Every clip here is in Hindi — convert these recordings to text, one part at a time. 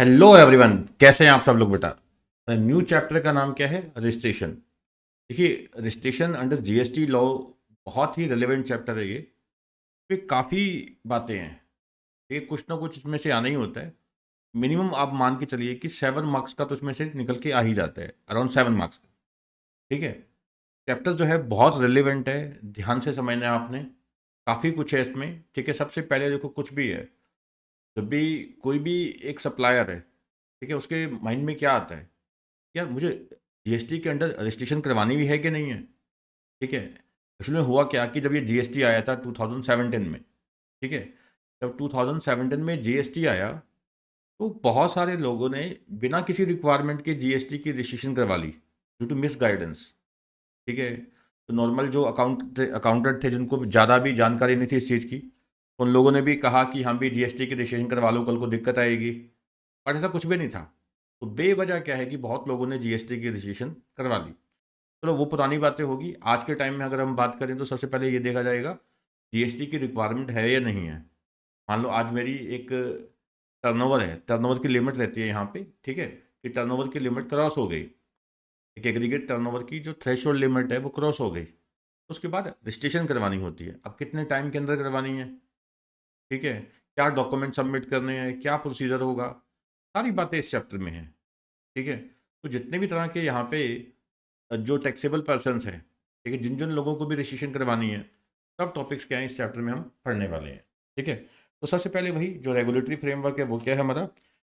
हेलो एवरीवन, कैसे हैं आप सब लोग बेटा। न्यू चैप्टर का नाम क्या है? रजिस्ट्रेशन। देखिए, रजिस्ट्रेशन अंडर जीएसटी लॉ बहुत ही रिलेवेंट चैप्टर है ये। पे काफ़ी बातें हैं, ये कुछ ना कुछ इसमें से आना ही होता है। मिनिमम आप मान के चलिए कि 7 मार्क्स का तो इसमें से निकल के आ ही जाता है, अराउंड 7 मार्क्स का। ठीक है। चैप्टर जो है बहुत रिलेवेंट है, ध्यान से समझना है आपने। काफ़ी कुछ है इसमें। ठीक है, सबसे पहले देखो, कुछ भी है, जब भी कोई भी एक सप्लायर है, ठीक है, उसके माइंड में क्या आता है? यार मुझे जीएसटी के अंडर रजिस्ट्रेशन करवानी भी है कि नहीं है। ठीक है। इसमें हुआ क्या कि जब ये जीएसटी आया था 2017 में, ठीक है, जब 2017 में जीएसटी आया तो बहुत सारे लोगों ने बिना किसी रिक्वायरमेंट के जीएसटी की रजिस्ट्रेशन करवा ली ड्यू टू मिस गाइडेंस। ठीक है। तो नॉर्मल जो अकाउंटेंट थे जिनको ज़्यादा भी जानकारी नहीं थी इस चीज़ की, उन लोगों ने भी कहा कि हम भी जीएसटी की रजिस्ट्रेशन करवा लो, कल को दिक्कत आएगी। पर ऐसा कुछ भी नहीं था। तो बेवजह क्या है कि बहुत लोगों ने जीएसटी की रजिस्ट्रेशन करवा ली। चलो वो पुरानी बातें होगी। आज के टाइम में अगर हम बात करें तो सबसे पहले ये देखा जाएगा जीएसटी की रिक्वायरमेंट है या नहीं है। मान लो आज मेरी एक टर्नओवर है, टर्नओवर की लिमिट रहती है यहाँ पे, ठीक है, कि टर्नओवर की लिमिट क्रॉस हो गई, एक एग्रीगेट टर्नओवर की जो थ्रेशोल्ड लिमिट है वो क्रॉस हो गई, तो उसके बाद रजिस्ट्रेशन करवानी होती है। अब कितने टाइम के अंदर करवानी है, ठीक है, क्या डॉक्यूमेंट सबमिट करने हैं, क्या प्रोसीजर होगा, सारी बातें इस चैप्टर में हैं। ठीक है। तो जितने भी तरह के यहाँ पे जो टैक्सेबल पर्सनस हैं, ठीक है, जिन जिन लोगों को भी रजिस्ट्रेशन करवानी है, सब टॉपिक्स क्या हैं इस चैप्टर में हम पढ़ने वाले हैं। ठीक है। तो सबसे पहले वही जो रेगुलेटरी फ्रेमवर्क है वो क्या है हमारा,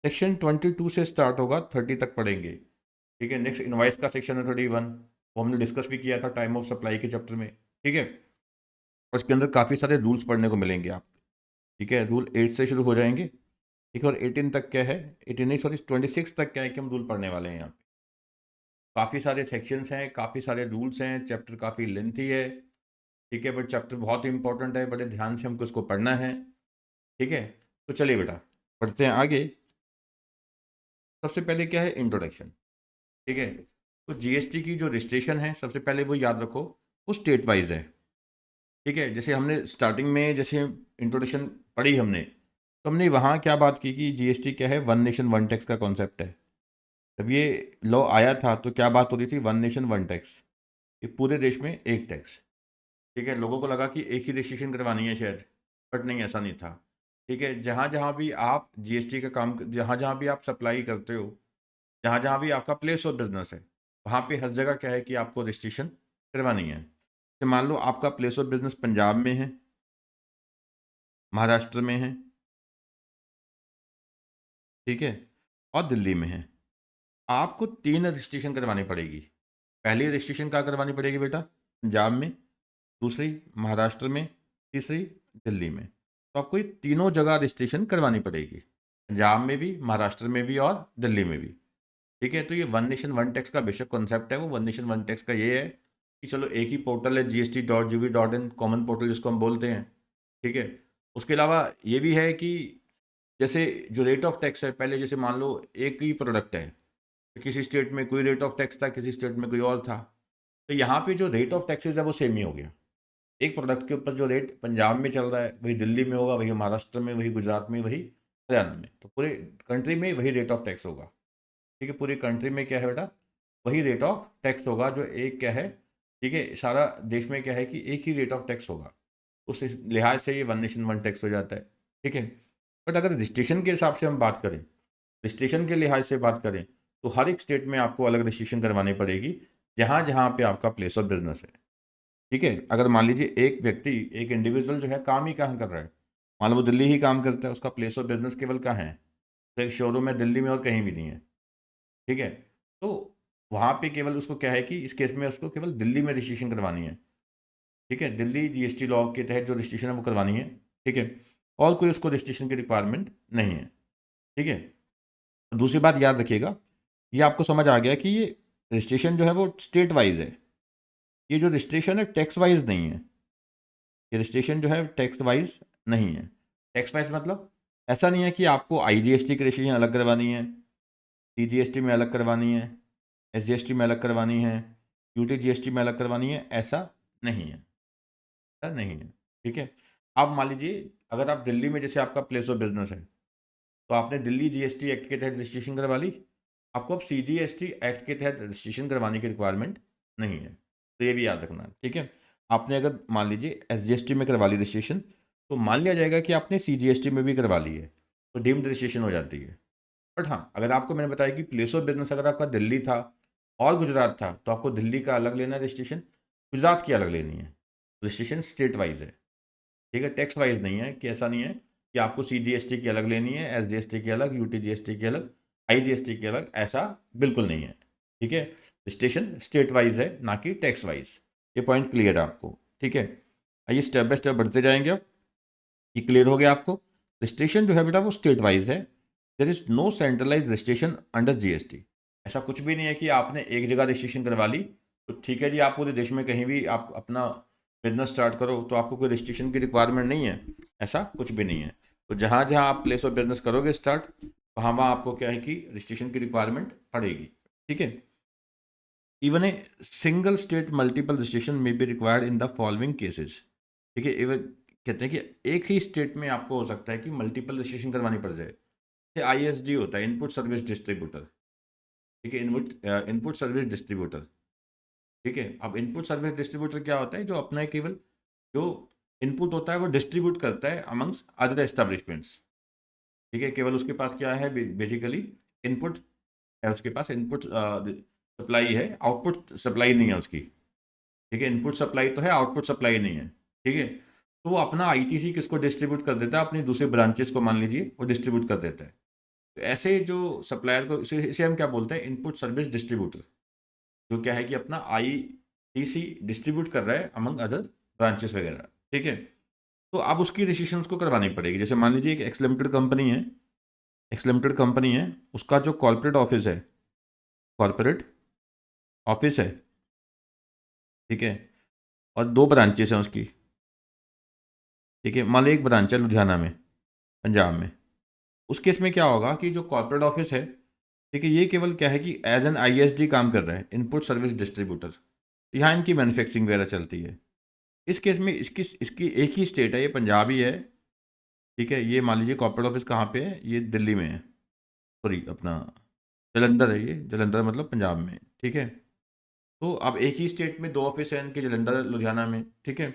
सेक्शन 22 से स्टार्ट होगा, 30 तक पढ़ेंगे। ठीक है। नेक्स्ट इनवाइस का सेक्शन है 31, वो हमने डिस्कस भी किया था टाइम ऑफ सप्लाई के चैप्टर में। ठीक है। उसके अंदर काफ़ी सारे रूल्स पढ़ने को मिलेंगे आप। ठीक है, रूल 8 से शुरू हो जाएंगे। ठीक है, और 18 तक क्या है, 18 नहीं सॉरी 26 तक क्या है कि हम रूल पढ़ने वाले हैं यहाँ पे। काफ़ी सारे सेक्शंस हैं, काफ़ी सारे रूल्स हैं, चैप्टर काफ़ी लेंथी है। ठीक है, बट चैप्टर बहुत ही इंपॉर्टेंट है, बड़े ध्यान से हमको इसको पढ़ना है। ठीक है। तो चलिए बेटा, पढ़ते हैं आगे। सबसे पहले क्या है, इंट्रोडक्शन। ठीक है। तो जीएसटी की जो रजिस्ट्रेशन है, सबसे पहले वो याद रखो, वो स्टेट वाइज है। ठीक है। जैसे हमने स्टार्टिंग में जैसे इंट्रोडक्शन पढ़ी हमने, तो हमने वहाँ क्या बात की कि जीएसटी क्या है, वन नेशन वन टैक्स का कॉन्सेप्ट है। जब ये लॉ आया था तो क्या बात हो रही थी, वन नेशन वन टैक्स, ये पूरे देश में एक टैक्स। ठीक है। लोगों को लगा कि एक ही रजिस्ट्रेशन करवानी है शायद, बट नहीं, ऐसा नहीं था। ठीक है। जहाँ जहाँ भी आप जीएसटी का काम, जहाँ जहाँ भी आप सप्लाई करते हो, जहाँ जहाँ भी आपका प्लेस ऑफ बिजनेस है, वहाँ पे हर जगह क्या है कि आपको रजिस्ट्रेशन करवानी है। तो मान लो आपका प्लेस ऑफ बिजनेस पंजाब में है, महाराष्ट्र में है, ठीक है, और दिल्ली में है। आपको 3 रजिस्ट्रेशन करवानी पड़ेगी। पहली रजिस्ट्रेशन कहाँ करवानी पड़ेगी बेटा, पंजाब में, दूसरी महाराष्ट्र में, तीसरी दिल्ली में। तो आपको ये तीनों जगह रजिस्ट्रेशन करवानी पड़ेगी, पंजाब में भी, महाराष्ट्र में भी और दिल्ली में भी। ठीक है। तो ये वन नेशन वन टैक्स का बेसिक कॉन्सेप्ट है। वो वन नेशन वन टैक्स का ये है कि चलो एक ही पोर्टल है, GST.gov.in, कॉमन पोर्टल जिसको हम बोलते हैं। ठीक है। उसके अलावा ये भी है कि जैसे जो रेट ऑफ टैक्स है, पहले जैसे मान लो एक ही प्रोडक्ट है, तो किसी स्टेट में कोई रेट ऑफ टैक्स था, किसी स्टेट में कोई और था। तो यहाँ पे जो रेट ऑफ टैक्सेस है वो सेम ही हो गया। एक प्रोडक्ट के ऊपर जो रेट पंजाब में चल रहा है वही दिल्ली में होगा, वही महाराष्ट्र में, वही गुजरात में, वही हरियाणा में। तो पूरे कंट्री में वही रेट ऑफ टैक्स होगा। ठीक है। पूरी कंट्री में क्या है बेटा, वही रेट ऑफ टैक्स होगा, जो एक क्या है, ठीक है, सारा देश में क्या है कि एक ही रेट ऑफ टैक्स होगा। उस लिहाज से ये वन नेशन वन टैक्स हो जाता है। ठीक है। बट अगर रजिस्ट्रेशन के हिसाब से हम बात करें, रजिस्ट्रेशन के लिहाज से बात करें, तो हर एक स्टेट में आपको अलग रजिस्ट्रेशन करवानी पड़ेगी, जहाँ जहाँ पे आपका प्लेस ऑफ बिजनेस है। ठीक है। अगर मान लीजिए एक व्यक्ति, एक इंडिविजुअल जो है काम ही कहाँ कर रहा है, मान लो वो दिल्ली ही काम करता है, उसका प्लेस ऑफ बिजनेस केवल कहाँ है, तो एक शोरूम है दिल्ली में और कहीं भी नहीं है। ठीक है। तो वहाँ पे केवल उसको क्या है कि इस केस में उसको केवल दिल्ली में रजिस्ट्रेशन करवानी है। ठीक है। दिल्ली जीएसटी लॉ के तहत जो रजिस्ट्रेशन है वो करवानी है। ठीक है। और कोई उसको रजिस्ट्रेशन की रिक्वायरमेंट नहीं है। ठीक है। दूसरी बात याद रखिएगा, ये आपको समझ आ गया कि ये रजिस्ट्रेशन जो है वो स्टेट वाइज है। ये जो रजिस्ट्रेशन है टैक्स वाइज नहीं है। ये रजिस्ट्रेशन जो है टैक्स वाइज नहीं है। टैक्स वाइज मतलब ऐसा नहीं है कि आपको आईजीएसटी की रजिस्ट्रेशन अलग करवानी है, सीजीएसटी में अलग करवानी है, एसजीएसटी में अलग करवानी है, यूटीजीएसटी में अलग करवानी है, ऐसा नहीं है। ऐसा नहीं है। ठीक है। अब मान लीजिए अगर आप दिल्ली में, जैसे आपका प्लेस ऑफ बिजनेस है, तो आपने दिल्ली जीएसटी एक्ट के तहत रजिस्ट्रेशन करवा ली, आपको अब सीजीएसटी एक्ट के तहत रजिस्ट्रेशन करवाने की रिक्वायरमेंट नहीं है। तो ये भी याद रखना, ठीक है। आपने अगर मान लीजिए एसजीएसटी में करवा ली रजिस्ट्रेशन, तो मान लिया जाएगा कि आपने सीजीएसटी में भी करवा ली है, तो डीम्ड रजिस्ट्रेशन हो जाती है। बट हाँ, अगर आपको मैंने बताया कि प्लेस ऑफ बिजनेस अगर आपका दिल्ली था और गुजरात था, तो आपको दिल्ली का अलग लेना है रजिस्ट्रेशन, गुजरात की अलग लेनी है। रजिस्ट्रेशन स्टेट वाइज है, ठीक है, टैक्स वाइज नहीं है, कि ऐसा नहीं है कि आपको सीजीएसटी की अलग लेनी है, एसजीएसटी की अलग, यूटीजीएसटी की अलग, आईजीएसटी की अलग, ऐसा बिल्कुल नहीं है, ठीक है। रजिस्ट्रेशन स्टेट वाइज है, ना कि टैक्स वाइज। ये पॉइंट क्लियर है आपको, ठीक है। आइए स्टेप बाय स्टेप बढ़ते जाएंगे। अब ये क्लियर हो गया आपको, रजिस्ट्रेशन जो है बेटा वो स्टेट वाइज है। There is no centralize registration under GST. ऐसा कुछ भी नहीं है कि आपने एक जगह रजिस्ट्रेशन करवा ली तो ठीक है जी, आप पूरे देश में कहीं भी आप अपना बिजनेस स्टार्ट करो तो आपको कोई रजिस्ट्रेशन की रिक्वायरमेंट नहीं है, ऐसा कुछ भी नहीं है। तो जहाँ जहाँ आप प्लेस ऑफ बिजनेस करोगे स्टार्ट, वहाँ वहाँ आपको क्या है कि रजिस्ट्रेशन की रिक्वायरमेंट पड़ेगी, ठीक है। Even a single state multiple registration में be required in the following cases, ठीक है। इवन कहते हैं कि एक ही स्टेट में आपको हो सकता है कि मल्टीपल रजिस्ट्रेशन करवानी पड़ जाए। जैसे आईएसडी होता है, इनपुट सर्विस डिस्ट्रीब्यूटर, ठीक है, इनपुट सर्विस डिस्ट्रीब्यूटर, ठीक है। अब इनपुट सर्विस डिस्ट्रीब्यूटर क्या होता है, जो अपना केवल जो इनपुट होता है वो डिस्ट्रीब्यूट करता है अमंग्स अदर एस्टेब्लिशमेंट्स, ठीक है। केवल उसके पास क्या है, बेसिकली इनपुट है, उसके पास इनपुट सप्लाई है, आउटपुट सप्लाई नहीं है उसकी, ठीक है। इनपुट सप्लाई तो है, आउटपुट सप्लाई नहीं है, ठीक है। तो वो अपना आईटीसी किसको डिस्ट्रीब्यूट कर देता है, अपनी दूसरे ब्रांचेस को मान लीजिए वो डिस्ट्रीब्यूट कर देता है। तो ऐसे जो सप्लायर को, इसे हम क्या बोलते हैं, इनपुट सर्विस डिस्ट्रीब्यूटर, जो क्या है कि अपना आईटीसी डिस्ट्रीब्यूट कर रहा है अमंग अदर ब्रांचेस वगैरह, ठीक है। तो अब उसकी रजिस्ट्रेशन को करवानी पड़ेगी। जैसे मान लीजिए एक एक्स लिमिटेड कंपनी है, एक्स लिमिटेड कंपनी है, उसका जो कॉर्पोरेट ऑफिस है, कॉर्पोरेट ऑफिस है, ठीक है, और दो ब्रांचेस हैं उसकी, ठीक है। मान लीजिए एक ब्रांच है लुधियाना में, पंजाब में। उस केस में क्या होगा कि जो कॉर्पोरेट ऑफिस है, ठीक है, ये केवल क्या है कि एज एन आईएसडी काम कर रहा है, इनपुट सर्विस डिस्ट्रीब्यूटर। यहाँ इनकी मैन्युफैक्चरिंग वगैरह चलती है। इस केस में इसकी इसकी एक ही स्टेट है, ये पंजाब ही है, ठीक है। ये मान लीजिए कॉर्पोरेट ऑफिस कहाँ पे है, ये दिल्ली में है, सॉरी अपना जलंधर है, ये जलंधर मतलब पंजाब में, ठीक है। तो अब एक ही स्टेट में दो ऑफिस हैं इनके, जलंधर लुधियाना में, ठीक है।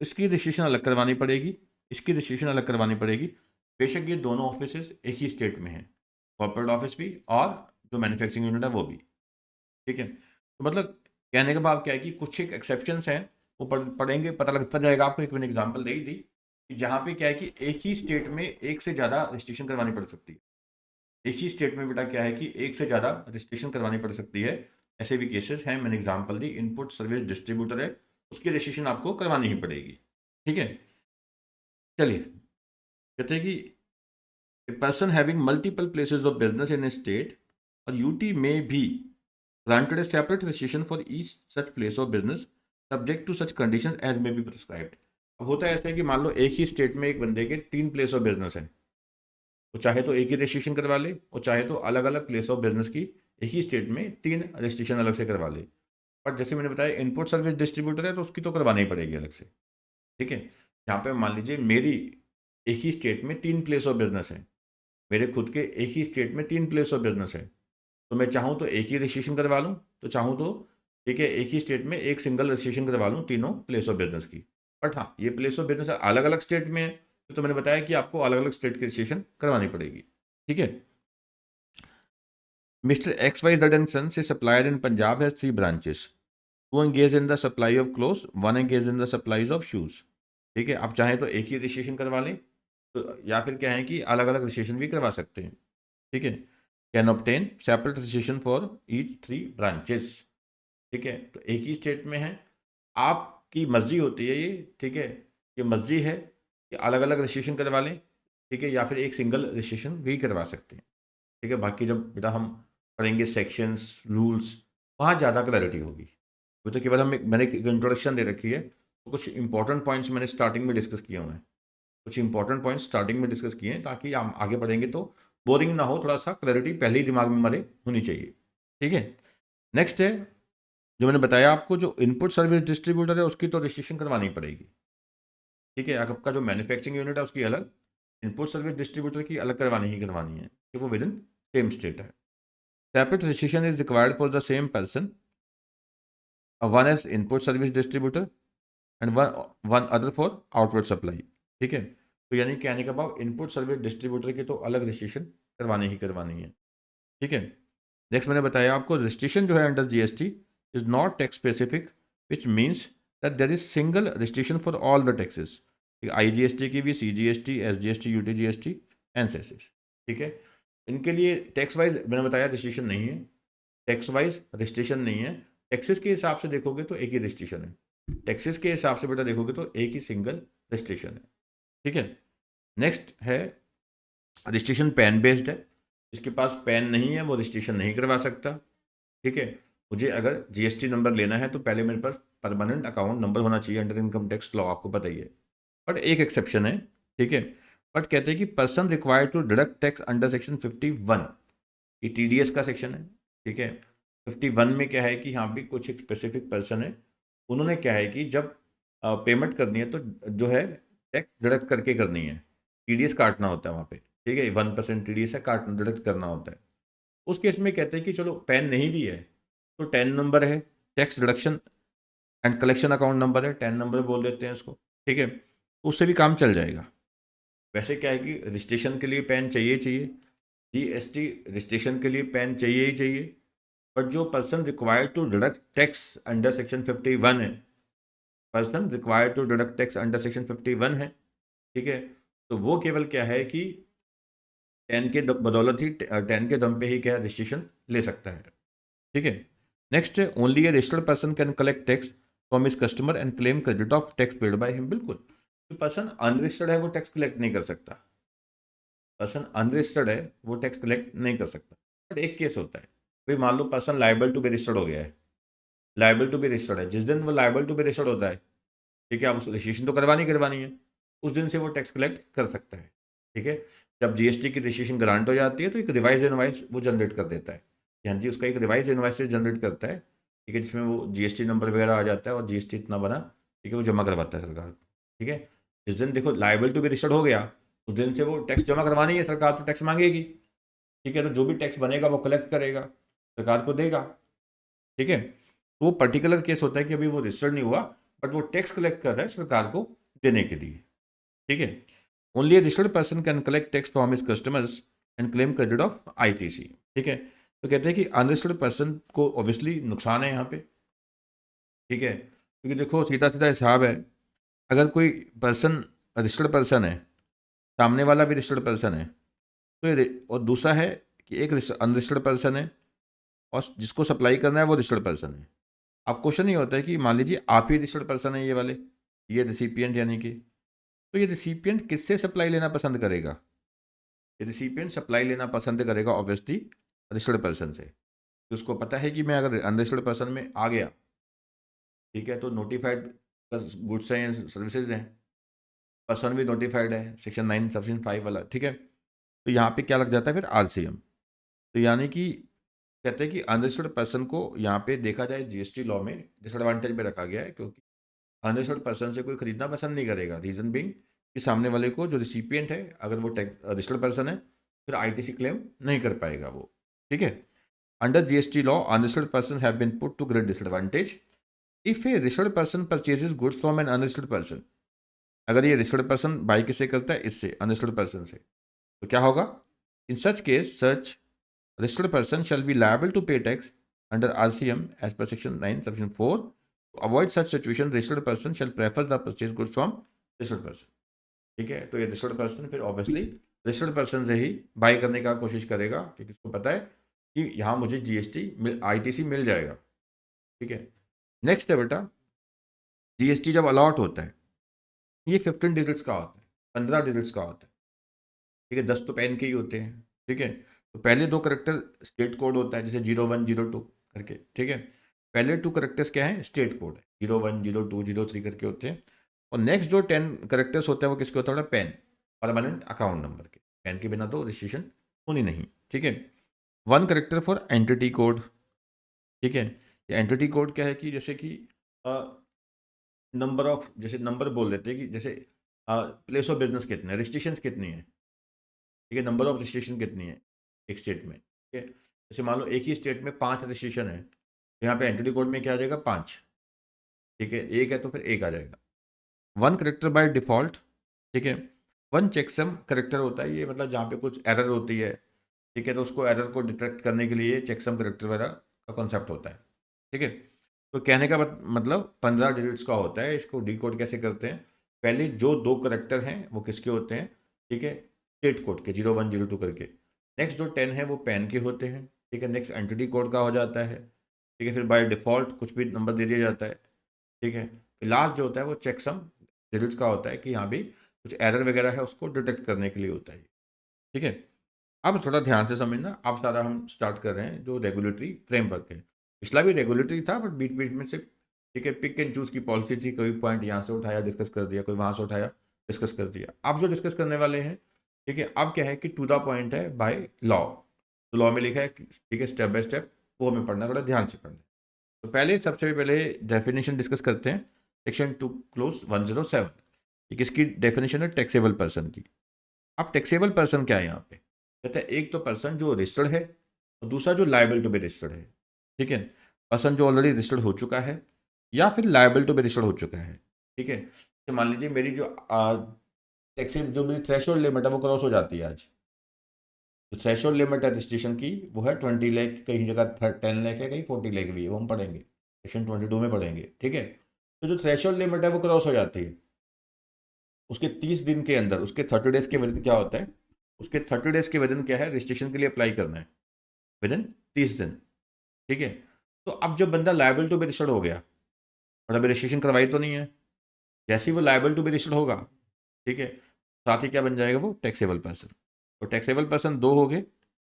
इसकी रजिस्ट्रेशन अलग करवानी पड़ेगी, इसकी रजिस्ट्रेशन अलग करवानी पड़ेगी। बेशक ये दोनों ऑफिस एक ही स्टेट में है, कॉर्पोरेट ऑफिस भी और जो मैन्युफैक्चरिंग यूनिट है वो भी, ठीक है। तो मतलब कहने का भाव क्या है कि कुछ एक एक्सेप्शंस हैं, वो पढ़ेंगे पता लगता जाएगा आपको। एक मैंने एग्जांपल दे ही दी कि जहाँ पे क्या है कि एक ही स्टेट में एक से ज़्यादा रजिस्ट्रेशन करवानी पड़ सकती है। एक ही स्टेट में बेटा क्या है कि एक से ज़्यादा रजिस्ट्रेशन करवानी पड़ सकती है, ऐसे भी केसेस हैं, मैंने एग्जांपल दी। इनपुट सर्विस डिस्ट्रीब्यूटर है, उसकी रजिस्ट्रेशन आपको करवानी ही पड़ेगी, ठीक है। चलिए, कहते हैं कि ए person having multiple places of business in A state और यूटी में भी granted a separate registration for each such place of business subject to such conditions as may be prescribed। अब होता है ऐसा है कि मान लो एक ही स्टेट में एक बंदे के 3 प्लेस ऑफ बिजनेस है, तो चाहे तो एक ही रजिस्ट्रेशन करवा ले, और चाहे तो अलग अलग प्लेस ऑफ बिजनेस की एक ही स्टेट में 3 रजिस्ट्रेशन अलग से करवा ले। बट जैसे मैंने बताया इनपुट सर्विस डिस्ट्रीब्यूटर है तो उसकी तो करवानी ही पड़ेगी अलग से, ठीक है। यहाँ पे मान लीजिए मेरी एक ही स्टेट में 3 प्लेस ऑफ बिजनेस है, मेरे खुद के एक ही स्टेट में 3 प्लेस ऑफ बिजनेस है, तो मैं चाहूँ तो एक ही रजिस्ट्रेशन करवा लूँ, तो चाहूँ तो ठीक है एक ही स्टेट में एक सिंगल रजिस्ट्रेशन करवा लूँ तीनों प्लेस ऑफ बिजनेस की। बट हाँ, ये प्लेस ऑफ बिजनेस अलग अलग स्टेट में है, तो मैंने बताया कि आपको अलग अलग स्टेट की रजिस्ट्रेशन करवानी पड़ेगी, ठीक है। Mister X Y Z and son से supplier in Punjab has 3 branches, 2 engage in the supply of cloth, 1 engage in the supplies of shoes, ठीक है। आप चाहें तो एक ही रजिस्ट्रेशन करवा लें, तो या फिर क्या है कि अलग अलग रजिस्ट्रेशन भी करवा सकते हैं, ठीक है। Can obtain separate registration for each 3 branches, ठीक है। तो एक ही स्टेट में है, आपकी मर्जी होती है ये, ठीक है। ये मर्जी है कि अलग अलग रजिस्ट्रेशन करवा लें, ठीक है, या फिर एक सिंगल रजिस्ट्रेशन भी करवा सकते हैं, ठीक है। बाकी जब बेटा हम पढ़ेंगे सेक्शंस रूल्स, वहाँ ज़्यादा क्लैरिटी होगी। वो तो केवल मैंने एक इंट्रोडक्शन दे रखी है, तो कुछ इंपॉर्टेंट पॉइंट्स मैंने स्टार्टिंग में डिस्कस किए हुए हैं, कुछ इंपॉर्टेंट पॉइंट्स स्टार्टिंग में डिस्कस किए हैं, ताकि हम आगे पढ़ेंगे तो बोरिंग ना हो, थोड़ा सा क्लैरिटी पहले ही दिमाग में हमारे होनी चाहिए, ठीक है। नेक्स्ट है जो मैंने बताया आपको, जो इनपुट सर्विस डिस्ट्रीब्यूटर है उसकी तो रजिस्ट्रेशन करवानी पड़ेगी, ठीक है। आपका जो मैन्युफैक्चरिंग यूनिट है उसकी अलग, इनपुट सर्विस डिस्ट्रीब्यूटर की अलग करवानी ही करवानी है कि वो विद इन सेम स्टेट है। Separate registration is required for the same person, one as input service distributor and one other for outward supply. ठीक है, तो यानी कहने का भाव इनपुट सर्विस डिस्ट्रीब्यूटर की तो अलग रजिस्ट्रेशन करवानी ही करवानी है। ठीक है, नेक्स्ट मैंने बताया आपको रजिस्ट्रेशन जो है under GST is not tax specific, which means that there is single registration for all the taxes. IGST की भी, CGST, SGST, UTGST and cesses. ठीक है, इनके लिए टैक्स वाइज मैंने बताया रजिस्ट्रेशन नहीं है, टैक्स वाइज रजिस्ट्रेशन नहीं है। टैक्सेस के हिसाब से देखोगे तो एक ही रजिस्ट्रेशन है, टैक्सेस के हिसाब से बेटा देखोगे तो एक ही सिंगल रजिस्ट्रेशन है। ठीक है, नेक्स्ट है रजिस्ट्रेशन पैन बेस्ड है, जिसके पास पैन नहीं है वो रजिस्ट्रेशन नहीं करवा सकता। ठीक है, मुझे अगर जीएसटी नंबर लेना है तो पहले मेरे पास परमानेंट अकाउंट नंबर होना चाहिए अंडर इनकम टैक्स लॉ, आपको पता ही है। बट एक एक्सेप्शन है। ठीक है, बट कहते हैं कि person required to deduct tax under section 51, ये TDS का सेक्शन है। ठीक है, 51 में क्या है कि यहाँ भी कुछ एक स्पेसिफिक पर्सन है, उन्होंने क्या है कि जब पेमेंट करनी है तो जो है टैक्स डिडक्ट करके करनी है, TDS काटना होता है वहाँ पे। ठीक है, 1% TDS है, काट डिडक्ट करना होता है। उस केस में कहते हैं कि चलो पैन नहीं भी है तो 10 नंबर है, tax deduction and collection account number है, 10 नंबर बोल देते हैं इसको। ठीक है, उससे भी काम चल जाएगा। वैसे क्या है कि रजिस्ट्रेशन के लिए पैन चाहिए चाहिए, GST रजिस्ट्रेशन के लिए पैन चाहिए ही चाहिए, बट जो person required to deduct tax under section 51 है, person required to deduct tax under section 51 है। ठीक है, तो वो केवल क्या है कि 10 के बदौलत ही 10 के दम पे ही क्या रजिस्ट्रेशन ले सकता है। ठीक है, नेक्स्ट है only A registered person can collect tax from his customer and claim credit of tax paid by him. बिल्कुल, जो पर्सन अनरजिस्टर्ड है वो टैक्स कलेक्ट नहीं कर सकता, पर्सन अनरजिस्टर्ड है वो टैक्स कलेक्ट नहीं कर सकता। बट एक केस होता है, भाई मान लो person liable to be registered हो गया है, लाइबल टू बी रजिस्टर्ड है, जिस दिन वो लाइबल टू बी रजिस्टर्ड होता है, ठीक है, आप उस रजिस्ट्रेशन तो करवानी है, उस दिन से वो टैक्स कलेक्ट कर सकता है। ठीक है, जब जीएसटी की रजिस्ट्रेशन ग्रांट हो जाती है तो एक रिवाइज इनवाइस वो जनरेट कर देता है, हाँ जी, उसका एक रिवाइज इनवाइस जनरेट करता है। ठीक है, जिसमें वो जीएसटी नंबर वगैरह आ जाता है और जीएसटी इतना बना, ठीक है, वो जमा करवाता है सरकार। ठीक है, जिस दिन देखो लाइबल टू बी रजिस्टर्ड हो गया उस दिन से वो टैक्स जमा करवानी है, सरकार तो टैक्स मांगेगी। ठीक है, तो जो भी टैक्स बनेगा वो कलेक्ट करेगा, सरकार को देगा। ठीक है, तो वो पर्टिकुलर केस होता है कि अभी वो रजिस्टर्ड नहीं हुआ बट वो टैक्स कलेक्ट कर रहा है सरकार को देने के लिए। ठीक है, only A registered person can collect tax from his customers and claim credit of ITC। ठीक है, तो कहते हैं कि अनरजिस्टर्ड पर्सन को ऑब्वियसली नुकसान है यहाँ पे। ठीक है, क्योंकि देखो सीधा सीधा हिसाब है, अगर कोई पर्सन रजिस्टर्ड पर्सन है, सामने वाला भी रजिस्टर्ड पर्सन है, तो और दूसरा है कि एक अनरजिस्टर्ड पर्सन है और जिसको सप्लाई करना है वो रजिस्टर्ड पर्सन है। अब क्वेश्चन ये होता है कि मान लीजिए आप ही रजिस्टर्ड पर्सन है, ये वाले, ये रिसिपिएंट यानी कि, तो ये रिसिपिएंट किससे सप्लाई लेना पसंद करेगा? ये रिसिपिएंट सप्लाई लेना पसंद करेगा ऑब्वियसली रजिस्टर्ड पर्सन से, तो उसको पता है कि मैं अगर अनरजिस्टर्ड पर्सन में आ गया, ठीक है, तो नोटिफाइड गुड्स हैं, सर्विसेज हैं, पर्सन भी नोटिफाइड है, सेक्शन 9 सबसेक्शन 5 वाला। ठीक है, तो यहाँ पे क्या लग जाता है फिर RCM। तो यानी कि कहते हैं कि अनरजिस्टर्ड पर्सन को यहाँ पे देखा जाए जीएसटी लॉ में डिसएडवांटेज में रखा गया है, क्योंकि अनरजिस्टर्ड पर्सन से कोई खरीदना पसंद नहीं करेगा। रीजन बिंग कि सामने वाले को जो रिसिपिएंट है अगर वो रजिस्टर्ड पर्सन है फिर ITC क्लेम नहीं कर पाएगा वो। ठीक है, under GST law unregistered person have been put to great disadvantage if a registered person purchases goods from an unregistered person. अगर ये रजिस्टर्ड पर्सन बाई किससे करता है? इससे, अनरजिस्टर्ड पर्सन से, तो क्या होगा? In such case such registered person shall be liable to pay tax under RCM as per section 9 subsection 4। To avoid such situation, registered person shall prefer the purchase goods from registered person। ठीक है, तो ये रजिस्टर्ड पर्सन फिर ऑब्वियसली रजिस्टर्ड पर्सन से ही बाई करने का कोशिश करेगा, क्योंकि उसको पता है कि यहाँ मुझे GST ITC मिल जाएगा। ठीक है, नेक्स्ट है बेटा, GST जब अलॉट होता है ये 15 डिजिट्स का होता है, 15 डिजिट्स का होता है। ठीक है, 10 तो पैन के ही होते हैं। ठीक है, तो पहले 2 करेक्टर स्टेट कोड होता है, जैसे 01 02 करके। ठीक है, पहले 2 करेक्टर्स क्या है? स्टेट कोड है, 01 02 03 करके होते हैं। और नेक्स्ट जो 10 करेक्टर्स होते हैं वो किसके होता है? पैन, परमानेंट अकाउंट नंबर के। पैन के बिना तो रजिस्ट्रेशन होनी नहीं। ठीक है, 1 करेक्टर फॉर एंटिटी कोड। ठीक है, ये एंटिटी कोड क्या है कि जैसे कि नंबर ऑफ, जैसे नंबर बोल देते हैं कि जैसे प्लेस ऑफ बिजनेस कितने, रिस्ट्रिक्शन कितनी है, ठीक है, नंबर ऑफ रिस्ट्रिक्शन कितनी है एक स्टेट में, ठीक है। जैसे मान लो एक ही स्टेट में 5 रिस्ट्रिक्शन है, तो यहाँ पे एंटिटी कोड में क्या आ जाएगा 5, ठीक है, एक है तो फिर एक आ जाएगा। 1 करेक्टर बाय डिफॉल्ट, ठीक है। 1 चेकसम करेक्टर होता है, ये मतलब जहाँ पे कुछ एरर होती है, ठीक है, तो उसको एरर को डिटेक्ट करने के लिए चेकसम करेक्टर वगैरह का कॉन्सेप्ट होता है, ठीक है। तो कहने का मतलब 15 डिजिट्स का होता है। इसको डिकोड कैसे करते हैं, पहले जो 2 करेक्टर हैं वो किसके होते हैं, ठीक है, स्टेट कोड के 01 02 करके। नेक्स्ट जो 10 है वो पैन के होते हैं, ठीक है। नेक्स्ट एंटिटी कोड का हो जाता है, ठीक है। फिर बाय डिफ़ॉल्ट कुछ भी नंबर दे दिया जाता है, ठीक है। फिर लास्ट जो होता है वो चेकसम डिजिट्स का होता है कि यहाँ भी कुछ एरर वगैरह है उसको डिटेक्ट करने के लिए होता है, ठीक है। अब थोड़ा ध्यान से समझना, अब सारा हम स्टार्ट कर रहे हैं जो रेगुलेटरी फ्रेमवर्क है। पिछला भी रेगुलेटरी था बट बीच बीच में से, ठीक है, पिक एंड चूज की पॉलिसी थी, कोई पॉइंट यहाँ से उठाया डिस्कस कर दिया, कोई वहाँ से उठाया डिस्कस कर दिया। अब जो डिस्कस करने वाले हैं, ठीक है, अब क्या है कि टू द पॉइंट है बाय लॉ। तो लॉ में लिखा है, ठीक है, स्टेप बाय स्टेप, वो हमें पढ़ना, थोड़ा ध्यान से पढ़ना। तो पहले सबसे पहले डेफिनेशन डिस्कस करते हैं। सेक्शन 2 क्लोज 107, ठीक है, इसकी डेफिनेशन है टैक्सेबल पर्सन की। अब टैक्सेबल पर्सन क्या है यहाँ पे, कहते हैं एक तो पर्सन जो रजिस्टर्ड है और दूसरा जो लायबल टू बी रजिस्टर्ड है, ठीक है। पर्सन जो ऑलरेडी रजिस्टर्ड हो चुका है या फिर लायबल टू बी रजिस्टर्ड हो चुका है, ठीक है। तो मान लीजिए मेरी जो टैक्सेबल जो मेरी थ्रेशोल्ड लिमिट है वो क्रॉस हो जाती है आज। तो थ्रेशोल्ड लिमिट है रजिस्ट्रेशन की वो है 20 लाख, कहीं जगह 10 लाख है, कहीं 40 लाख भी है, वो हम पढ़ेंगे सेक्शन 22 में पढ़ेंगे, ठीक है। तो जो थ्रेशोल्ड लिमिट है वो क्रॉस हो जाती है, उसके 30 दिन के अंदर, उसके 30 डेज के विद क्या होता है, उसके 30 डेज के विदिन क्या है, रजिस्ट्रेशन के लिए अप्लाई करना है विदिन 30 दिन, ठीक है। तो अब जब बंदा लायबल टू बी रजिस्टर्ड हो गया और अभी रजिस्ट्रेशन करवाई तो नहीं है, जैसे ही वो लायबल टू बी रजिस्टर्ड होगा, ठीक है, साथ ही क्या बन जाएगा वो टैक्सेबल पर्सन। तो टैक्सेबल पर्सन 2 हो गए,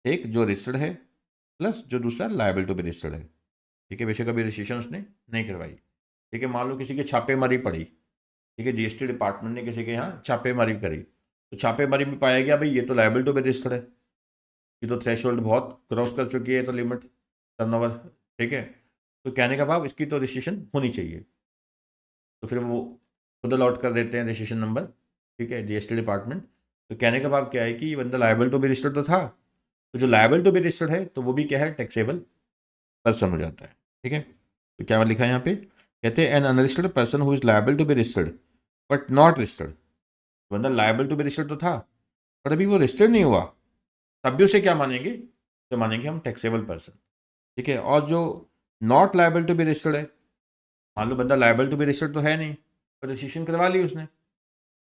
एक जो रजिस्टर्ड है प्लस जो दूसरा लायबल टू बी रजिस्टर्ड है, ठीक है। बेशक अभी रजिस्ट्रेशन उसने नहीं करवाई, ठीक है। मान लो किसी की छापेमारी पड़ी, ठीक है, जीएसटी डिपार्टमेंट ने किसी के यहाँ छापेमारी करी, तो छापेमारी में पाया गया भाई ये तो लायबल टू बी रजिस्टर्ड है, ये तो थ्रेशोल्ड बहुत क्रॉस कर चुकी है, तो लिमिट टर्नओवर, ठीक है। तो कहने का भाव इसकी तो रजिस्ट्रेशन होनी चाहिए, तो फिर वो खुद अलॉट कर देते हैं रजिस्ट्रेशन नंबर, ठीक है, जीएसटी डिपार्टमेंट। तो कहने का भाव क्या है कि ये बंदा लायबल टू बी रजिस्टर्ड तो था, तो जो लायबल टू बी रजिस्टर्ड है तो वो भी क्या है, टैक्सेबल पर्सन हो जाता है, ठीक है। तो क्या लिखा है यहाँ पे, कहते हैं an unregistered person who is liable to be registered but not registered. बंदा लायबल टू बी रजिस्टर्ड तो था पर अभी वो रजिस्टर्ड नहीं हुआ, तब भी उसे क्या मानेंगे, तो मानेंगे हम टैक्सेबल पर्सन, ठीक है। और जो not liable to be registered है, मान लो बंदा लायबल टू बी रजिस्टर्ड तो है नहीं पर रजिस्ट्रेशन करवा ली उसने,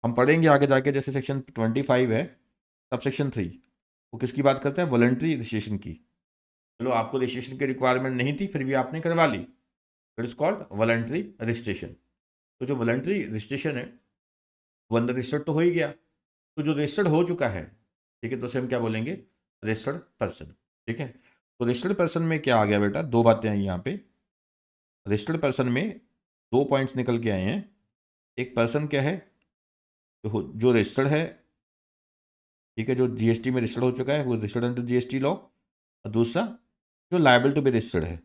हम पढ़ेंगे आगे जाके, जैसे सेक्शन 25 है सब सेक्शन 3, वो किसकी बात करते हैं, वॉलंटरी रजिस्ट्रेशन की। चलो आपको रजिस्ट्रेशन की रिक्वायरमेंट नहीं थी फिर भी आपने करवा ली, it is called voluntary registration. तो जो वॉलंटरी रजिस्ट्रेशन है वो अंदर रजिस्टर्ड तो हो ही गया, तो जो रजिस्टर्ड हो चुका है, ठीक है, तो उसे हम क्या बोलेंगे, रजिस्टर्ड पर्सन, ठीक है। तो रजिस्टर्ड पर्सन में क्या आ गया बेटा, 2 बातें आई यहाँ पे। रजिस्टर्ड पर्सन में 2 पॉइंट्स निकल के आए हैं। एक पर्सन क्या है, जो रजिस्टर्ड है, ठीक है, जो जीएसटी में रजिस्टर्ड हो चुका है, वो रजिस्टर्ड अंडर जीएसटी लॉ। और दूसरा जो लायबल टू बी रजिस्टर्ड है,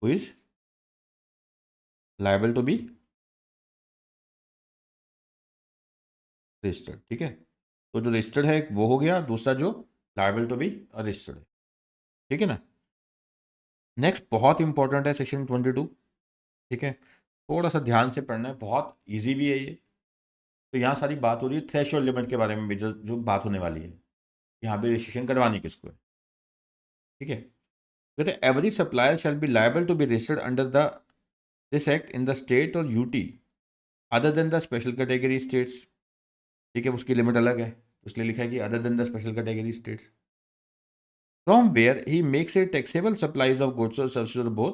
वो is liable to be registered, ठीक है। तो जो रजिस्टर्ड है वो हो गया, दूसरा जो लायबल टू बी रजिस्टर्ड है, ठीक है ना। नेक्स्ट बहुत इंपॉर्टेंट है सेक्शन 22, ठीक है, थोड़ा सा ध्यान से पढ़ना है, बहुत इजी भी है ये। तो यहाँ सारी बात हो रही है थ्रेशोल्ड लिमिट के बारे में भी, जो बात होने वाली है, यहाँ पे रजिस्ट्रेशन करवानी किसको है, ठीक है। कहते हैं every supplier shall be liable to be registered under the this act in the state और UT other than the special category states, ठीक है, उसकी लिमिट अलग है, इसलिए लिखा है कि other than the special category states from where he makes a taxable supplies of goods और सर्विसेज और both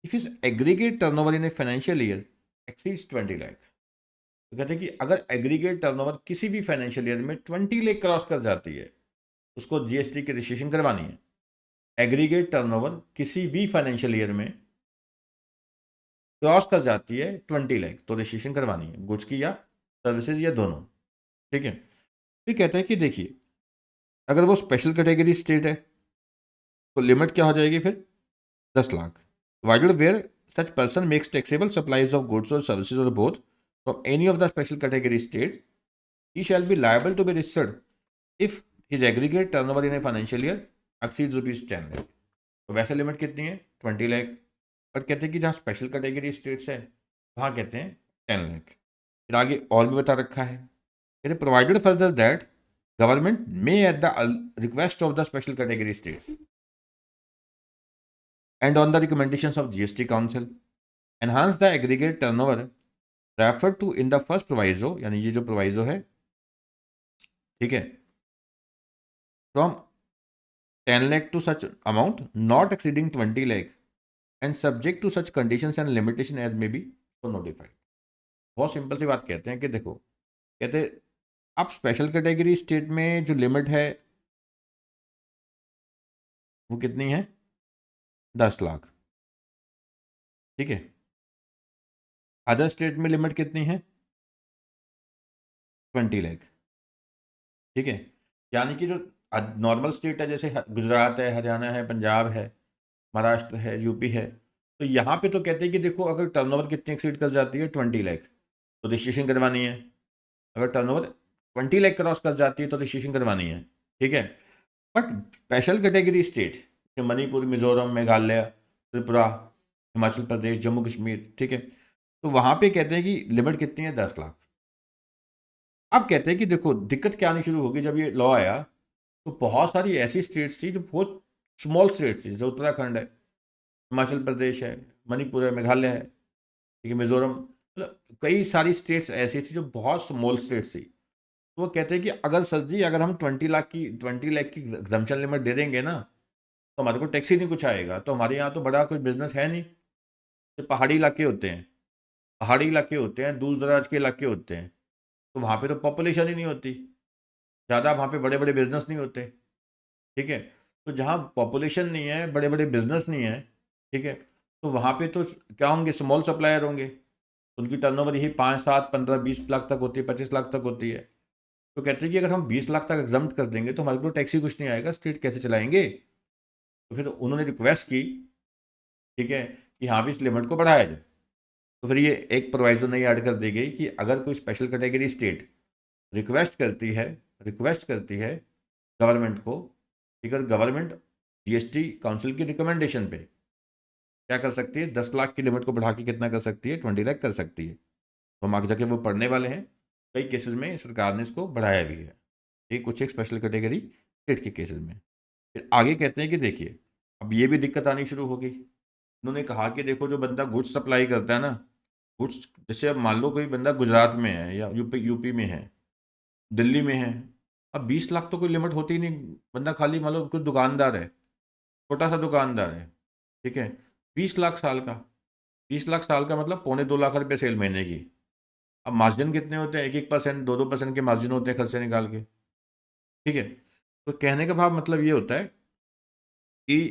if his aggregate turnover in a financial year exceeds 20 lakh. तो कहते हैं कि अगर एग्रीगेट टर्नओवर किसी भी फाइनेंशियल ईयर में 20 लाख क्रॉस कर जाती है उसको जीएसटी की रजिस्ट्रेशन करवानी है। एग्रीगेट टर्नओवर किसी भी फाइनेंशियल ईयर में क्रॉस कर जाती है 20 लाख तो रजिस्ट्रेशन करवानी है, गुड्स की या सर्विसेज या दोनों, ठीक है। फिर कहते हैं कि देखिए अगर वो स्पेशल कैटेगरी स्टेट है तो लिमिट क्या हो जाएगी फिर 10 lakh. Provided where such person makes taxable supplies of goods और सर्विसेज और both from any of the special category state he shall be liable to be registered if his aggregate turnover in a financial year exceed ₹10 lakh. तो वैसे लिमिट कितनी है 20 लाख, पर कहते हैं कि जहाँ स्पेशल कैटेगरी स्टेट्स है वहाँ कहते हैं 10 लाख। फिर आगे और भी बता रखा है, कहते provided further that government may at the request of the special category states and on the recommendations of GST council enhance the aggregate turnover refer to in the first proviso, यानी ये जो प्रोवाइजो है, ठीक है, from 10 lakh to such amount not exceeding 20 lakh and subject to such conditions and limitation as may be so notified। बहुत सिंपल सी बात कहते हैं कि देखो, कहते आप स्पेशल कैटेगरी स्टेट में जो लिमिट है वो कितनी है 10 लाख, ठीक है। अदर स्टेट में लिमिट कितनी है 20 लाख, ठीक है। यानी कि जो नॉर्मल स्टेट है जैसे गुजरात है, हरियाणा है, पंजाब है, महाराष्ट्र है, यूपी है, तो यहाँ पे तो कहते हैं कि देखो अगर टर्नओवर कितनी एक्सीड कर जाती है 20 लाख तो रजिस्ट्रेशन करवानी है। अगर टर्नओवर 20 लाख क्रॉस कर जाती है तो रजिस्ट्रेशन करवानी है, ठीक है। But special category state Manipur, Mizoram, Meghalaya, Tripura, Himachal Pradesh, Jammu Kashmir, ठीक है, तो वहाँ पे कहते हैं कि लिमिट कितनी है 10 लाख। अब कहते हैं कि देखो दिक्कत क्या आनी शुरू होगी जब ये लॉ आया, तो बहुत सारी ऐसी स्टेट्स थी जो बहुत स्मॉल स्टेट्स थी, जो उत्तराखंड है, हिमाचल प्रदेश है, मणिपुर है, मेघालय है, ठीक है, मिजोरम, मतलब कई सारी स्टेट्स ऐसी थी जो बहुत स्मॉल स्टेट्स थी। तो वो कहते हैं कि अगर सर जी अगर हम 20 लाख की एग्जम्पशन लिमिट दे देंगे ना तो हमारे को टैक्स ही नहीं कुछ आएगा, तो हमारे यहाँ तो बड़ा कोई बिजनेस है नहीं। तो पहाड़ी इलाके होते हैं, पहाड़ी इलाके होते हैं, दूर दराज के इलाके होते हैं, तो वहाँ पे तो पॉपुलेशन ही नहीं होती ज़्यादा, वहाँ पे बड़े बड़े बिजनेस नहीं होते, ठीक है। तो जहाँ पॉपुलेशन नहीं है, बड़े बड़े बिजनेस नहीं है, ठीक है, तो वहाँ पे तो क्या होंगे, स्मॉल सप्लायर होंगे, उनकी टर्नओवर यही 5, 7, 15, 20 लाख तक होती है, 25 लाख तक होती है। तो कहते हैं कि अगर हम 20 लाख तक एग्जम्प्ट कर देंगे तो हमारे को टैक्स ही कुछ नहीं आएगा, स्टेट कैसे चलाएंगे। तो फिर उन्होंने रिक्वेस्ट की, ठीक है, कि हाँ भी इस लिमिट को बढ़ाया जाए। तो फिर ये एक प्रोवाइजो नई ऐड कर दी गई कि अगर कोई स्पेशल कैटेगरी स्टेट रिक्वेस्ट करती है गवर्नमेंट को, अगर गवर्नमेंट जीएसटी काउंसिल की रिकमेंडेशन पे क्या कर सकती है, 10 लाख की लिमिट को बढ़ा के कितना कर सकती है, 20 लाख कर सकती है। तो हम आगे जाके वो पढ़ने वाले हैं, कई केसेस में सरकार ने इसको बढ़ाया भी है, ये कुछ एक स्पेशल कैटेगरी स्टेट के केसेस में। फिर आगे कहते हैं कि देखिए अब ये भी दिक्कत आनी शुरू हो गई। उन्होंने कहा कि देखो जो बंदा गुड्स सप्लाई करता है ना, गुड्स, जैसे अब मान लो कोई बंदा गुजरात में है या यूपी में है, दिल्ली में है, अब 20 लाख तो कोई लिमिट होती ही नहीं। बंदा खाली मान लो कोई दुकानदार है, छोटा सा दुकानदार है, ठीक है, 20 लाख साल का, 20 लाख साल का मतलब 2.25 लाख रुपये सेल महीने की। अब मार्जिन कितने होते हैं, 1-1%, 2-2% के मार्जिन होते हैं खर्चे निकाल के, ठीक है। तो कहने का भाव मतलब ये होता है कि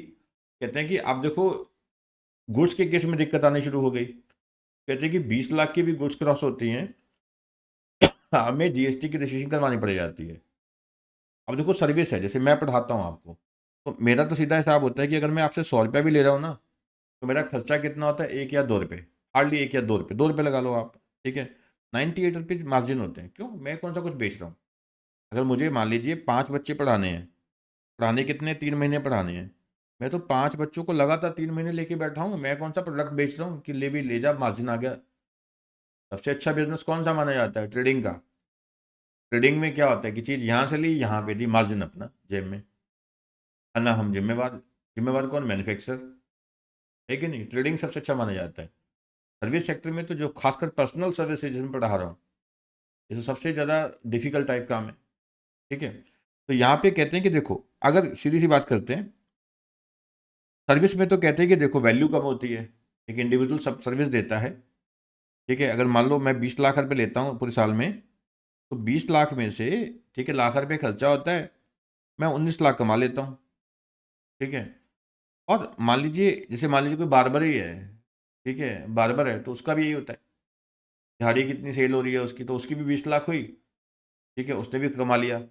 कहते हैं कि आप देखो गुड्स के केस में दिक्कत आनी शुरू हो गई। कहते हैं कि 20 लाख की भी गुड्स क्रॉस होती हैं, हमें जीएसटी की रजिस्ट्रेशन करवानी पड़ जाती है। अब देखो सर्विस है, जैसे मैं पढ़ाता हूँ आपको, तो मेरा तो सीधा हिसाब होता है कि अगर मैं आपसे 100 रुपया भी ले रहा हूँ ना, तो मेरा खर्चा कितना होता है, 1 या 2 रुपये, हार्डली 1 या 2 रुपये, 2 रुपये लगा लो आप, ठीक है। 98 रुपीज़ मार्जिन होते हैं। क्यों, मैं कौन सा कुछ बेच रहा हूँ। अगर मुझे मान लीजिए 5 बच्चे पढ़ाने हैं, पढ़ाने कितने, 3 महीने पढ़ाने हैं, मैं तो 5 बच्चों को लगातार 3 महीने लेके बैठा हूँ, मैं कौन सा प्रोडक्ट बेच रहा हूँ कि ले भी ले जा, मार्जिन आ गया। सबसे अच्छा बिजनेस कौन सा माना जाता है, ट्रेडिंग का। ट्रेडिंग में क्या होता है कि चीज़ यहाँ से ली, यहाँ पे दी, मार्जिन अपना जेब में, है ना, हम जिम्मेवार, जिम्मेवार कौन, मैन्युफैक्चरर, है कि नहीं। ट्रेडिंग सबसे अच्छा माना जाता है। सर्विस सेक्टर में तो जो खासकर पर्सनल सर्विसेज जिसमें पढ़ा रहा हूँ, ये तो सबसे ज़्यादा डिफिकल्ट टाइप काम है, ठीक है। तो यहाँ पे कहते हैं कि देखो अगर सीधी सी बात करते हैं, सर्विस में तो कहते हैं कि देखो वैल्यू कम होती है, एक इंडिविजुअल सब सर्विस देता है, ठीक है। अगर मान लो मैं 20 लाख रुपए लेता हूँ पूरे साल में, तो 20 लाख में से, ठीक है, लाख रुपये खर्चा होता है, मैं 19 लाख कमा लेता हूँ, ठीक है। और मान लीजिए जैसे मान लीजिए कोई बार्बर ही है, ठीक है, बार्बर है तो उसका भी यही होता है, दिहाड़ी कितनी सेल हो रही है उसकी, तो उसकी भी 20 लाख हुई, ठीक है, उसने भी कमा लिया,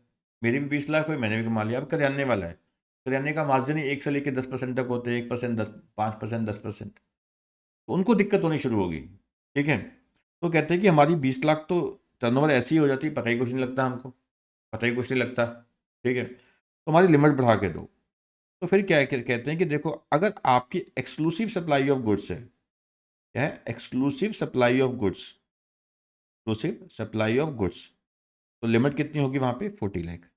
मेरी भी 20 लाख हुई, मैंने भी कमा लिया। अब करियाने वाला है, करियाने का मार्जिन ही 1 से लेकर 10% तक होते हैं, 1%, 10, 5%, 10%, तो उनको दिक्कत होनी शुरू होगी, ठीक है। तो कहते हैं कि हमारी 20 लाख तो टर्नओवर ऐसी हो जाती है, पता ही कुछ नहीं लगता हमको, पता ही कुछ नहीं लगता, ठीक है। तो हमारी लिमिट बढ़ा के दो। तो फिर क्या कहते हैं कि देखो, अगर आपकी एक्सक्लूसिव सप्लाई ऑफ गुड्स है, क्या है, exclusive supply of goods, exclusive supply of goods, तो लिमिट कितनी होगी वहाँ पे, 40 लाख,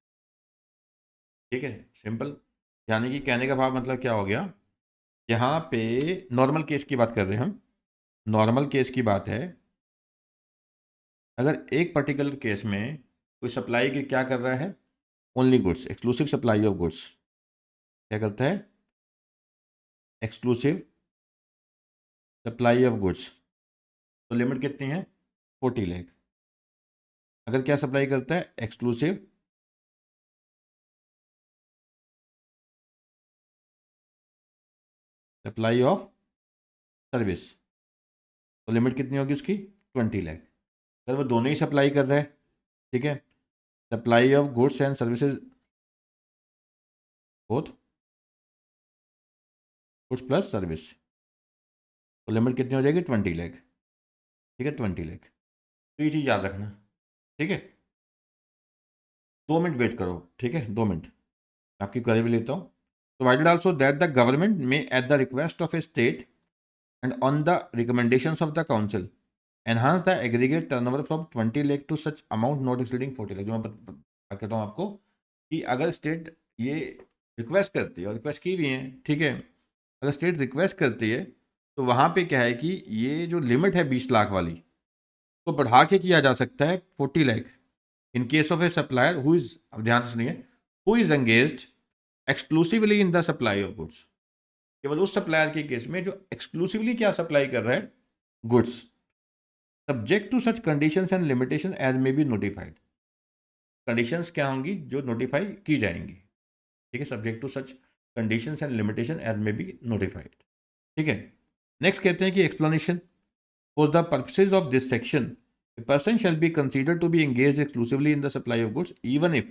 ठीक है, सिंपल। यानी कि कहने का भाव मतलब क्या हो गया, यहाँ पे नॉर्मल केस की बात कर रहे हैं हम, नॉर्मल केस की बात है, अगर एक पर्टिकुलर केस में कोई सप्लाई की क्या कर रहा है, only goods, exclusive supply of goods, क्या करता है, एक्सक्लूसिव सप्लाई ऑफ गुड्स, तो लिमिट कितनी है, 40 लाख। अगर क्या सप्लाई करता है, एक्सक्लूसिव सप्लाई ऑफ सर्विस, तो लिमिट कितनी होगी उसकी, 20 लाख। अगर वो दोनों ही सप्लाई कर रहा है, ठीक है, supply of goods and services both, goods plus service, तो लिमिट कितनी हो जाएगी, 20 लाख, ठीक है, 20 लाख। तो ये चीज़ याद रखना, ठीक है। 2 मिनट वेट करो, ठीक है, 2 मिनट, आपकी क्वेरी भी लेता हूँ। Provided also that the government may at the request of a state and on the recommendations of the council enhance the aggregate turnover from 20 lakh to such amount not exceeding 40 lakh. जो मैं कहता हूँ आपको कि अगर स्टेट ये रिक्वेस्ट करती है, और रिक्वेस्ट की भी है, ठीक है, अगर स्टेट रिक्वेस्ट करती है तो वहाँ पे क्या है कि ये जो लिमिट है 20 लाख वाली, तो बढ़ा के किया जा सकता है 40 lakh in case of A supplier who is, अब ध्यान से सुनिए, who is engaged exclusively in the supply of goods, केवल उस सप्लायर के केस में जो एक्सक्लूसिवली क्या सप्लाई कर रहा है, goods, subject to such conditions and limitation as may be notified. Conditions क्या होंगी, जो नोटिफाई की जाएंगी, ठीक है, subject to such conditions and limitation as may be notified, ठीक है। नेक्स्ट कहते हैं कि explanation, for the purposes of this section a person shall be considered to be engaged exclusively in the supply of goods even if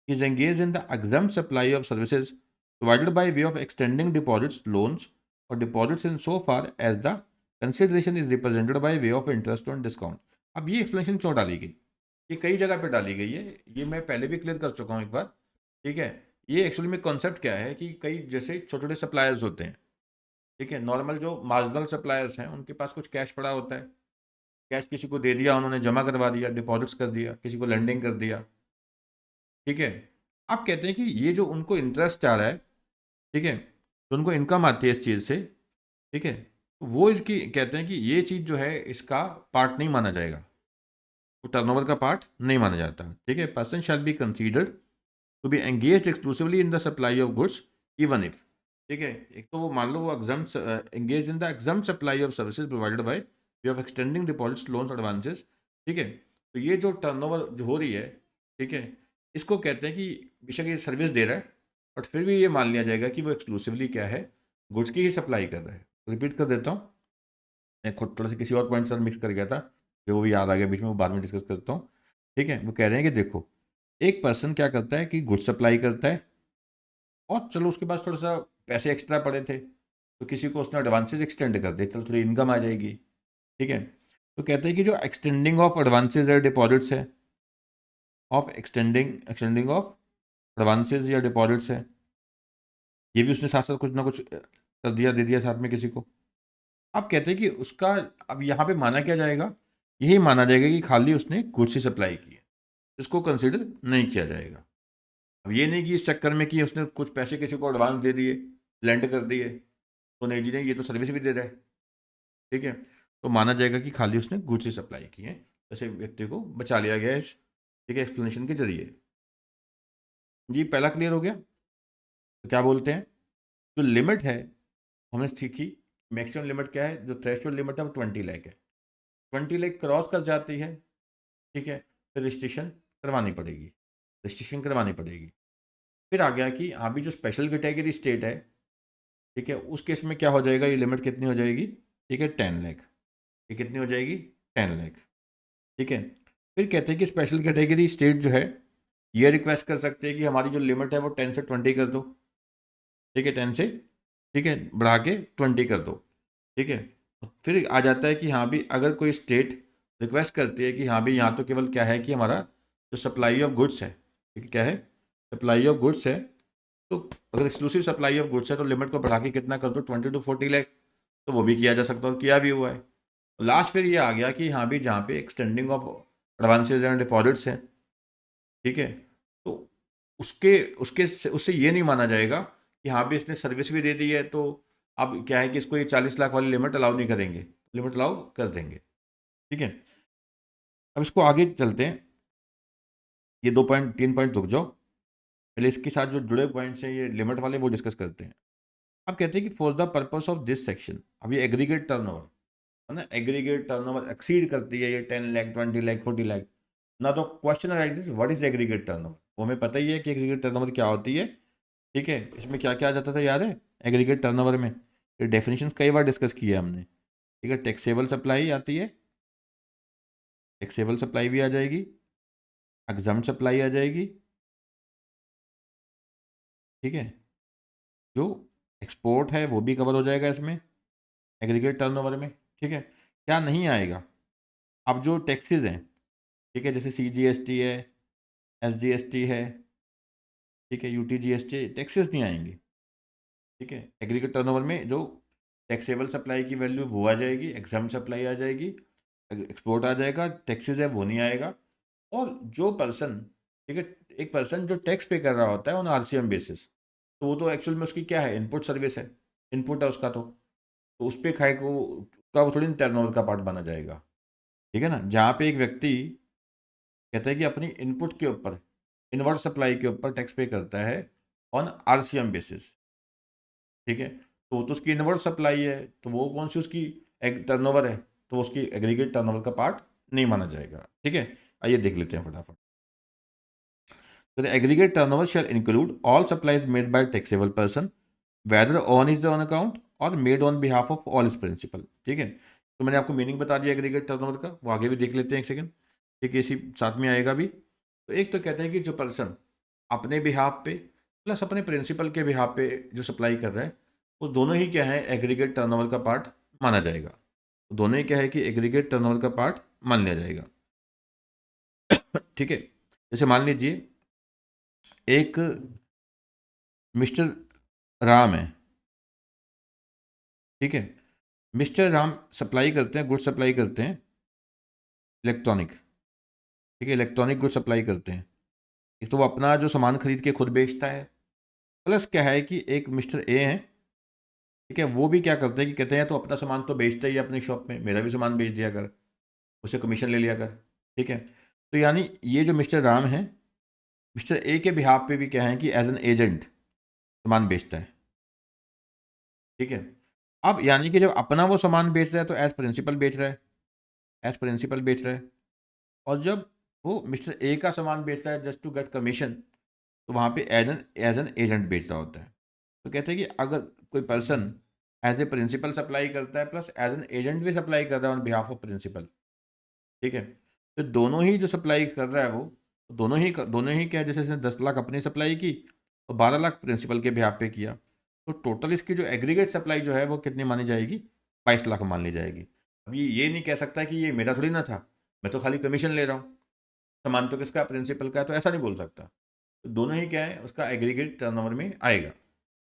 he is engaged in the exempt supply of services provided by way of extending deposits, loans or deposits in so far as the consideration is represented by way of interest on discount। अब ये एक्सप्लेनेशन क्यों डाली गई, ये कई जगह पे डाली गई है, ये मैं पहले भी क्लियर कर चुका हूँ एक बार, ठीक है। ये एक्चुअली में कॉन्सेप्ट क्या है कि कई जैसे छोटे छोटे सप्लायर्स होते हैं, ठीक है, नॉर्मल जो मार्जिनल सप्लायर्स हैं उनके पास कुछ कैश पड़ा होता है, कैश किसी को दे दिया, उन्होंने जमा करवा दिया, डिपॉजिट्स कर दिया, किसी को लेंडिंग कर दिया, ठीक है। आप कहते हैं कि ये जो उनको इंटरेस्ट आ रहा है, ठीक है, तो उनको इनकम आती है इस चीज़ से, ठीक है, तो वो इसकी कहते हैं कि ये चीज़ जो है इसका पार्ट नहीं माना जाएगा, तो टर्नओवर का पार्ट नहीं माना जाता, ठीक है। Person shall be considered to be engaged exclusively in the supply of goods even if, ठीक है, एक तो वो मान लो वो exams engage in the exempt supply of services provided by way of extending deposits, loans, advances, ठीक है। तो ये जो टर्नओवर जो हो रही है, ठीक है, इसको कहते हैं कि बेशक ये सर्विस दे रहा है, बट फिर भी ये मान लिया जाएगा कि वो एक्सक्लूसिवली क्या है, गुड्स की ही सप्लाई कर रहा है। रिपीट कर देता हूँ, मैं खुद थोड़ा सा किसी और पॉइंट सर मिक्स कर गया था, जो वो भी याद आ गया बीच में, वो बाद में डिस्कस करता हूँ, ठीक है। वो कह रहे हैं कि देखो, एक पर्सन क्या करता है कि गुड्स सप्लाई करता है, और चलो उसके पास थोड़ा सा पैसे एक्स्ट्रा पड़े थे, तो किसी को उसने एडवांसेज एक्सटेंड कर दिए, चलो थोड़ी इनकम आ जाएगी, ठीक है। तो कहते हैं कि जो एक्सटेंडिंग ऑफ एडवांसेज है, डिपॉजिट्स है, ऑफ एक्सटेंडिंग ऑफ एडवांसेज या डिपॉजिट्स है, ये भी उसने साथ साथ कुछ ना कुछ कर दिया, दे दिया साथ में किसी को। अब कहते हैं कि उसका अब यहाँ पे माना क्या जाएगा, यही माना जाएगा कि खाली उसने गुड्स ही सप्लाई की है, इसको कंसिडर नहीं किया जाएगा। अब ये नहीं कि इस चक्कर में कि उसने कुछ पैसे किसी को एडवांस दे दिए, लेंड कर दिए, तो नहीं जी नहीं, ये तो सर्विस भी दे रहा है, ठीक है, तो माना जाएगा कि खाली उसने गुड्स ही सप्लाई की है, ऐसे व्यक्ति को बचा लिया गया इस, ठीक है, एक्सप्लेनेशन के जरिए। जी पहला क्लियर हो गया। तो क्या बोलते हैं, जो लिमिट है हमने सीखी, मैक्सिमम लिमिट क्या है, जो थ्रेशोल्ड लिमिट है वो 20 लाख है, 20 लाख क्रॉस कर जाती है, ठीक है, फिर रजिस्ट्रेशन करवानी पड़ेगी, रजिस्ट्रेशन करवानी पड़ेगी। फिर आ गया कि अभी जो स्पेशल कैटेगरी स्टेट है, ठीक है, उस केस में क्या हो जाएगा, ये लिमिट कितनी हो जाएगी, ठीक है, 10 लाख, ये कितनी हो जाएगी, 10 लाख, ठीक है। फिर कहते हैं कि स्पेशल कैटेगरी स्टेट जो है ये रिक्वेस्ट कर सकते हैं कि हमारी जो लिमिट है वो 10 से 20 कर दो, ठीक है, 10 से, ठीक है, बढ़ा के 20 कर दो, ठीक है। फिर आ जाता है कि हाँ भी अगर कोई स्टेट रिक्वेस्ट करती है कि हाँ भाई यहाँ तो केवल क्या है कि हमारा जो सप्लाई ऑफ गुड्स है, ठीक है, क्या है, सप्लाई ऑफ गुड्स है, तो अगर एक्सक्लूसिव सप्लाई ऑफ गुड्स है तो लिमिट को बढ़ा के कितना कर दो, 20 to 40 लाख, तो वो भी किया जा सकता है और किया भी हुआ है। लास्ट फिर ये आ गया कि हाँ भी जहाँ पे extending of advances and deposits हैं, ठीक है, तो उसके उसके उससे ये नहीं माना जाएगा कि हाँ भी इसने सर्विस भी दे दी है, तो अब क्या है कि इसको ये 40 लाख वाली लिमिट अलाउ नहीं करेंगे, लिमिट अलाउ कर देंगे, ठीक है। अब इसको आगे चलते हैं, ये 2 पॉइंट 3 पॉइंट रुक जाओ, पहले इसके साथ जो जुड़े पॉइंट्स हैं ये लिमिट वाले वो डिस्कस करते हैं। अब कहते हैं कि for the purpose of this section, अब ये एग्रीगेट टर्नओवर है ना, एग्रीगेट टर्नओवर एक्सीड करती है ये 10 लाख 20 लाख 40 लाख ना, तो question arises what is aggregate turnover, वो हमें पता ही है कि एग्रीगेट टर्नओवर क्या होती है, ठीक है। इसमें क्या क्या आ जाता था याद है एग्रीगेट टर्नओवर में, ये डेफिनेशन कई बार डिस्कस किया है हमने, ठीक है। टैक्सेबल सप्लाई आती है, टैक्सेबल सप्लाई भी आ जाएगी, एग्जम्प्ट सप्लाई आ जाएगी, ठीक है, जो एक्सपोर्ट है वो भी कवर हो जाएगा इसमें एग्रीगेट टर्नओवर में, ठीक है। क्या नहीं आएगा, अब जो टैक्सेस हैं, ठीक है, जैसे CGST है, SGST है, ठीक है, UTGST, टैक्सेस नहीं आएंगे, ठीक है। एग्रीगेट टर्नओवर में जो टैक्सेबल सप्लाई की वैल्यू वो आ जाएगी, एग्जाम सप्लाई आ जाएगी, एक्सपोर्ट आ जाएगा, टैक्सेस है वो नहीं आएगा। और जो पर्सन, ठीक है, एक पर्सन जो टैक्स पे कर रहा होता है ऑन RCM बेसिस, तो वो तो एक्चुअल में उसकी क्या है, इनपुट सर्विस है, इनपुट है उसका, तो उस पर खाए को उसका वो थोड़ी टर्नओवर का पार्ट बना जाएगा, ठीक है ना। जहाँ पे एक व्यक्ति कहता है कि अपनी इनपुट के ऊपर, इनवर्ट सप्लाई के ऊपर टैक्स पे करता है ऑन RCM बेसिस, ठीक है, तो वो तो उसकी इनवर्ट सप्लाई है, तो वो कौन सी उसकी टर्नओवर है, तो वो उसकी एग्रीगेट टर्नओवर का पार्ट नहीं माना जाएगा, ठीक है। आइए देख लेते हैं फटाफट। तो the aggregate turnover shall include all supplies made by taxable person whether on his own account or made on behalf of all his principal, ठीक है। तो मैंने आपको मीनिंग बता दिया एग्रीगेट टर्नओवर का, वो आगे भी देख लेते हैं एक सेकंड, ठीक है, इसी साथ में आएगा भी। तो एक तो कहते हैं कि जो पर्सन अपने बिहाफ पे प्लस अपने प्रिंसिपल के बिहाफ पे जो सप्लाई कर रहा है, वो दोनों ही क्या है एग्रीगेट टर्नओवर का पार्ट माना जाएगा, तो दोनों ही क्या है कि एग्रीगेट टर्नओवर का पार्ट मान लिया जाएगा, ठीक है। जैसे मान लीजिए एक मिस्टर राम है, ठीक है, मिस्टर राम सप्लाई करते हैं, गुड सप्लाई करते हैं इलेक्ट्रॉनिक, ठीक है, इलेक्ट्रॉनिक गुड सप्लाई करते हैं, एक तो वो अपना जो सामान खरीद के खुद बेचता है, प्लस क्या है कि एक मिस्टर ए हैं, ठीक है, वो भी क्या करते हैं कि कहते हैं तो अपना सामान तो बेचता ही है अपनी शॉप में, मेरा भी सामान बेच दिया कर, उसे कमीशन ले लिया कर, ठीक है। तो यानी ये जो मिस्टर राम है, मिस्टर ए के बिहाफ पे भी क्या है कि एज एन एजेंट सामान बेचता है, ठीक है। अब यानी कि जब अपना वो सामान बेच रहा है तो एज प्रिंसिपल बेच रहा है, एज प्रिंसिपल बेच रहा है, और जब वो मिस्टर ए का सामान बेचता है जस्ट टू गेट कमीशन, तो वहाँ पे एज एन एजेंट बेच रहा होता है। तो कहते हैं कि अगर कोई person as a principal supply करता है प्लस एज एन एजेंट भी सप्लाई कर रहा है ऑन बिहाफ ऑफ प्रिंसिपल, ठीक है, तो दोनों ही जो सप्लाई कर रहा है वो दोनों ही क्या है, जैसे इसने 10 लाख अपनी सप्लाई की और 12 लाख प्रिंसिपल के बिहाफ पे किया, तो टोटल इसकी जो एग्रीगेट सप्लाई जो है वो कितनी मानी जाएगी, 22 लाख मान ली जाएगी। अब ये नहीं कह सकता कि ये मेरा थोड़ी ना था, मैं तो खाली कमीशन ले रहा हूँ, सामान तो किसका, प्रिंसिपल का, तो ऐसा नहीं बोल सकता। तो दोनों ही क्या है उसका एग्रीगेट टर्नओवर में आएगा,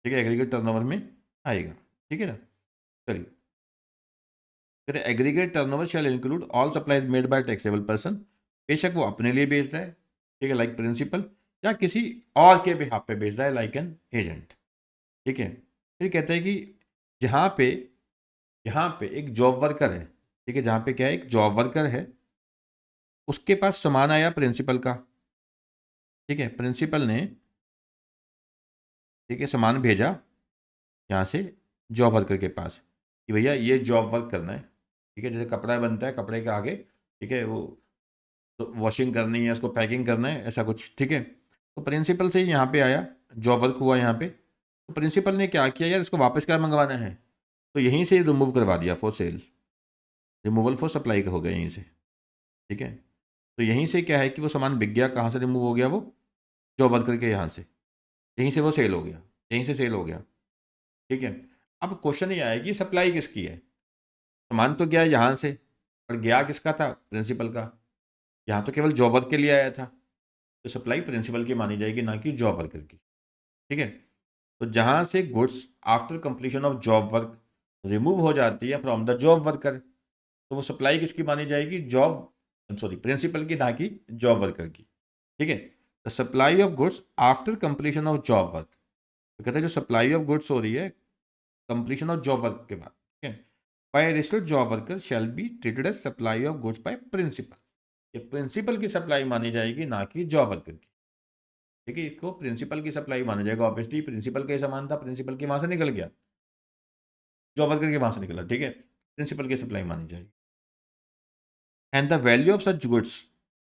ठीक है, एग्रीगेट टर्नओवर में आएगा, ठीक है ना। चलिए, फिर aggregate turnover shall include all supplies made by taxable person, बेशक वो अपने लिए बेच रहा है, ठीक है, लाइक प्रिंसिपल, या किसी और के बिहाफ पे बेच रहा है लाइक एन एजेंट, ठीक है। फिर कहते हैं कि जहाँ पे एक जॉब वर्कर है, ठीक है, जहाँ पे क्या है एक जॉब वर्कर है, उसके पास सामान आया प्रिंसिपल का, ठीक है, प्रिंसिपल ने, ठीक है, सामान भेजा यहाँ से जॉब वर्कर के पास कि भैया ये जॉब वर्क करना है, ठीक है, जैसे कपड़ा बनता है, कपड़े के आगे, ठीक है, वो तो वॉशिंग करनी है, उसको पैकिंग करना है, ऐसा कुछ, ठीक है। तो प्रिंसिपल से यहाँ पे आया, जॉब वर्क हुआ यहाँ पे, तो प्रिंसिपल ने क्या किया यार, इसको वापस क्या मंगवाना है, तो यहीं से रिमूव करवा दिया for sale, removal for supply का हो गया यहीं से, ठीक है। तो यहीं से क्या है कि वो सामान बिक गया, कहाँ से रिमूव हो गया वो, जॉब वर्कर के यहाँ से, यहीं से वो सेल हो गया, यहीं से सेल हो गया, ठीक है। अब क्वेश्चन ये आया कि सप्लाई किसकी है, सामान तो गया यहाँ से, और गया किसका था? प्रिंसिपल का। यहाँ तो केवल जॉब वर्क के लिए आया था, तो सप्लाई प्रिंसिपल की मानी जाएगी, ना कि जॉब वर्कर की। ठीक है, तो जहाँ से goods after completion of job work remove हो जाती है फ्रॉम द जॉब वर्कर, तो वो सप्लाई किसकी मानी जाएगी? प्रिंसिपल की, ना कि जॉब वर्कर की। ठीक है, the supply of goods after completion of job work, तो कहते हैं जो सप्लाई ऑफ गुड्स हो रही है कंप्लीशन ऑफ जॉब वर्क के बाद, ठीक है, by registered job worker shall be treated as supply of goods by principal. ये प्रिंसिपल की सप्लाई मानी जाएगी, ना कि जॉब वर्कर की। ठीक है, इसको प्रिंसिपल की सप्लाई माना जाएगा। ऑब्वियसली प्रिंसिपल का ही सामान था, प्रिंसिपल की वहां से निकल गया, जॉब वर्कर के वहां से निकला। ठीक है, प्रिंसिपल की सप्लाई मानी जाएगी। And the value of such goods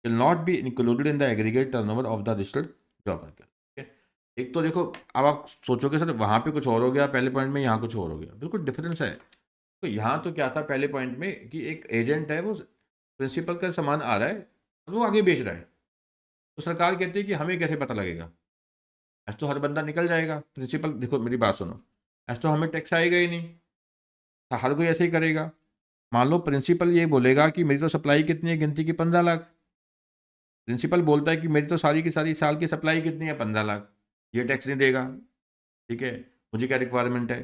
will not be included in the aggregate turnover of the registered job worker. ठीक है, एक तो देखो, अब आप सोचोगे सर वहां पे कुछ और हो गया पहले पॉइंट में, यहाँ कुछ और हो गया, बिल्कुल डिफरेंस है। तो यहाँ तो क्या था पहले पॉइंट में कि एक एजेंट है, वो प्रिंसिपल का सामान आ रहा है और वो आगे बेच रहा है, तो सरकार कहती है कि हमें कैसे पता लगेगा? ऐसा तो हर बंदा निकल जाएगा। प्रिंसिपल, देखो मेरी बात सुनो, ऐसा तो हमें टैक्स आएगा ही नहीं, तो हर कोई ऐसे ही करेगा। मान लो प्रिंसिपल ये बोलेगा कि मेरी तो सप्लाई कितनी है गिनती की 15 लाख, प्रिंसिपल बोलता है कि मेरी तो सारी की सारी साल की सप्लाई कितनी है 15 लाख, ये टैक्स नहीं देगा। ठीक है, मुझे क्या रिक्वायरमेंट है?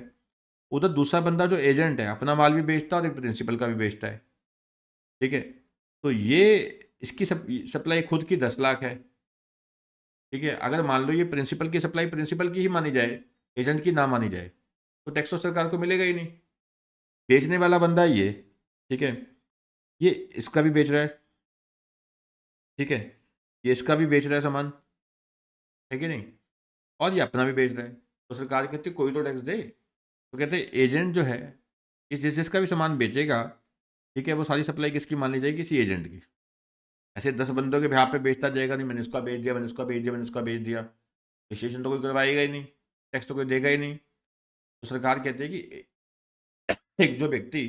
उधर दूसरा बंदा जो एजेंट है अपना माल भी बेचता है और एक प्रिंसिपल का भी बेचता है। ठीक है, तो ये इसकी सप्लाई खुद की 10 लाख है। ठीक है, अगर मान लो ये प्रिंसिपल की सप्लाई प्रिंसिपल की ही मानी जाए, एजेंट की ना मानी जाए, तो टैक्स तो सरकार को मिलेगा ही नहीं। बेचने वाला बंदा ये, ठीक है, ये इसका भी बेच रहा है, ठीक है, ये इसका भी बेच रहा है सामान, है कि नहीं, और ये अपना भी बेच रहा है, तो सरकार कहती है कोई तो टैक्स दे। तो कहते हैं एजेंट जो है, जिसका भी सामान बेचेगा, ठीक है, वो सारी सप्लाई किसकी मान ली जाएगी? किसी एजेंट की। ऐसे 10 बंदों के बिहाफ पे बेचता जाएगा, नहीं मैंने उसका बेच दिया, मैंने उसका बेच दिया, मैंने उसका बेच दिया, रजिस्ट्रेशन तो कोई करवाएगा ही नहीं, टैक्स तो कोई देगा ही नहीं। तो सरकार कहती है कि एक जो व्यक्ति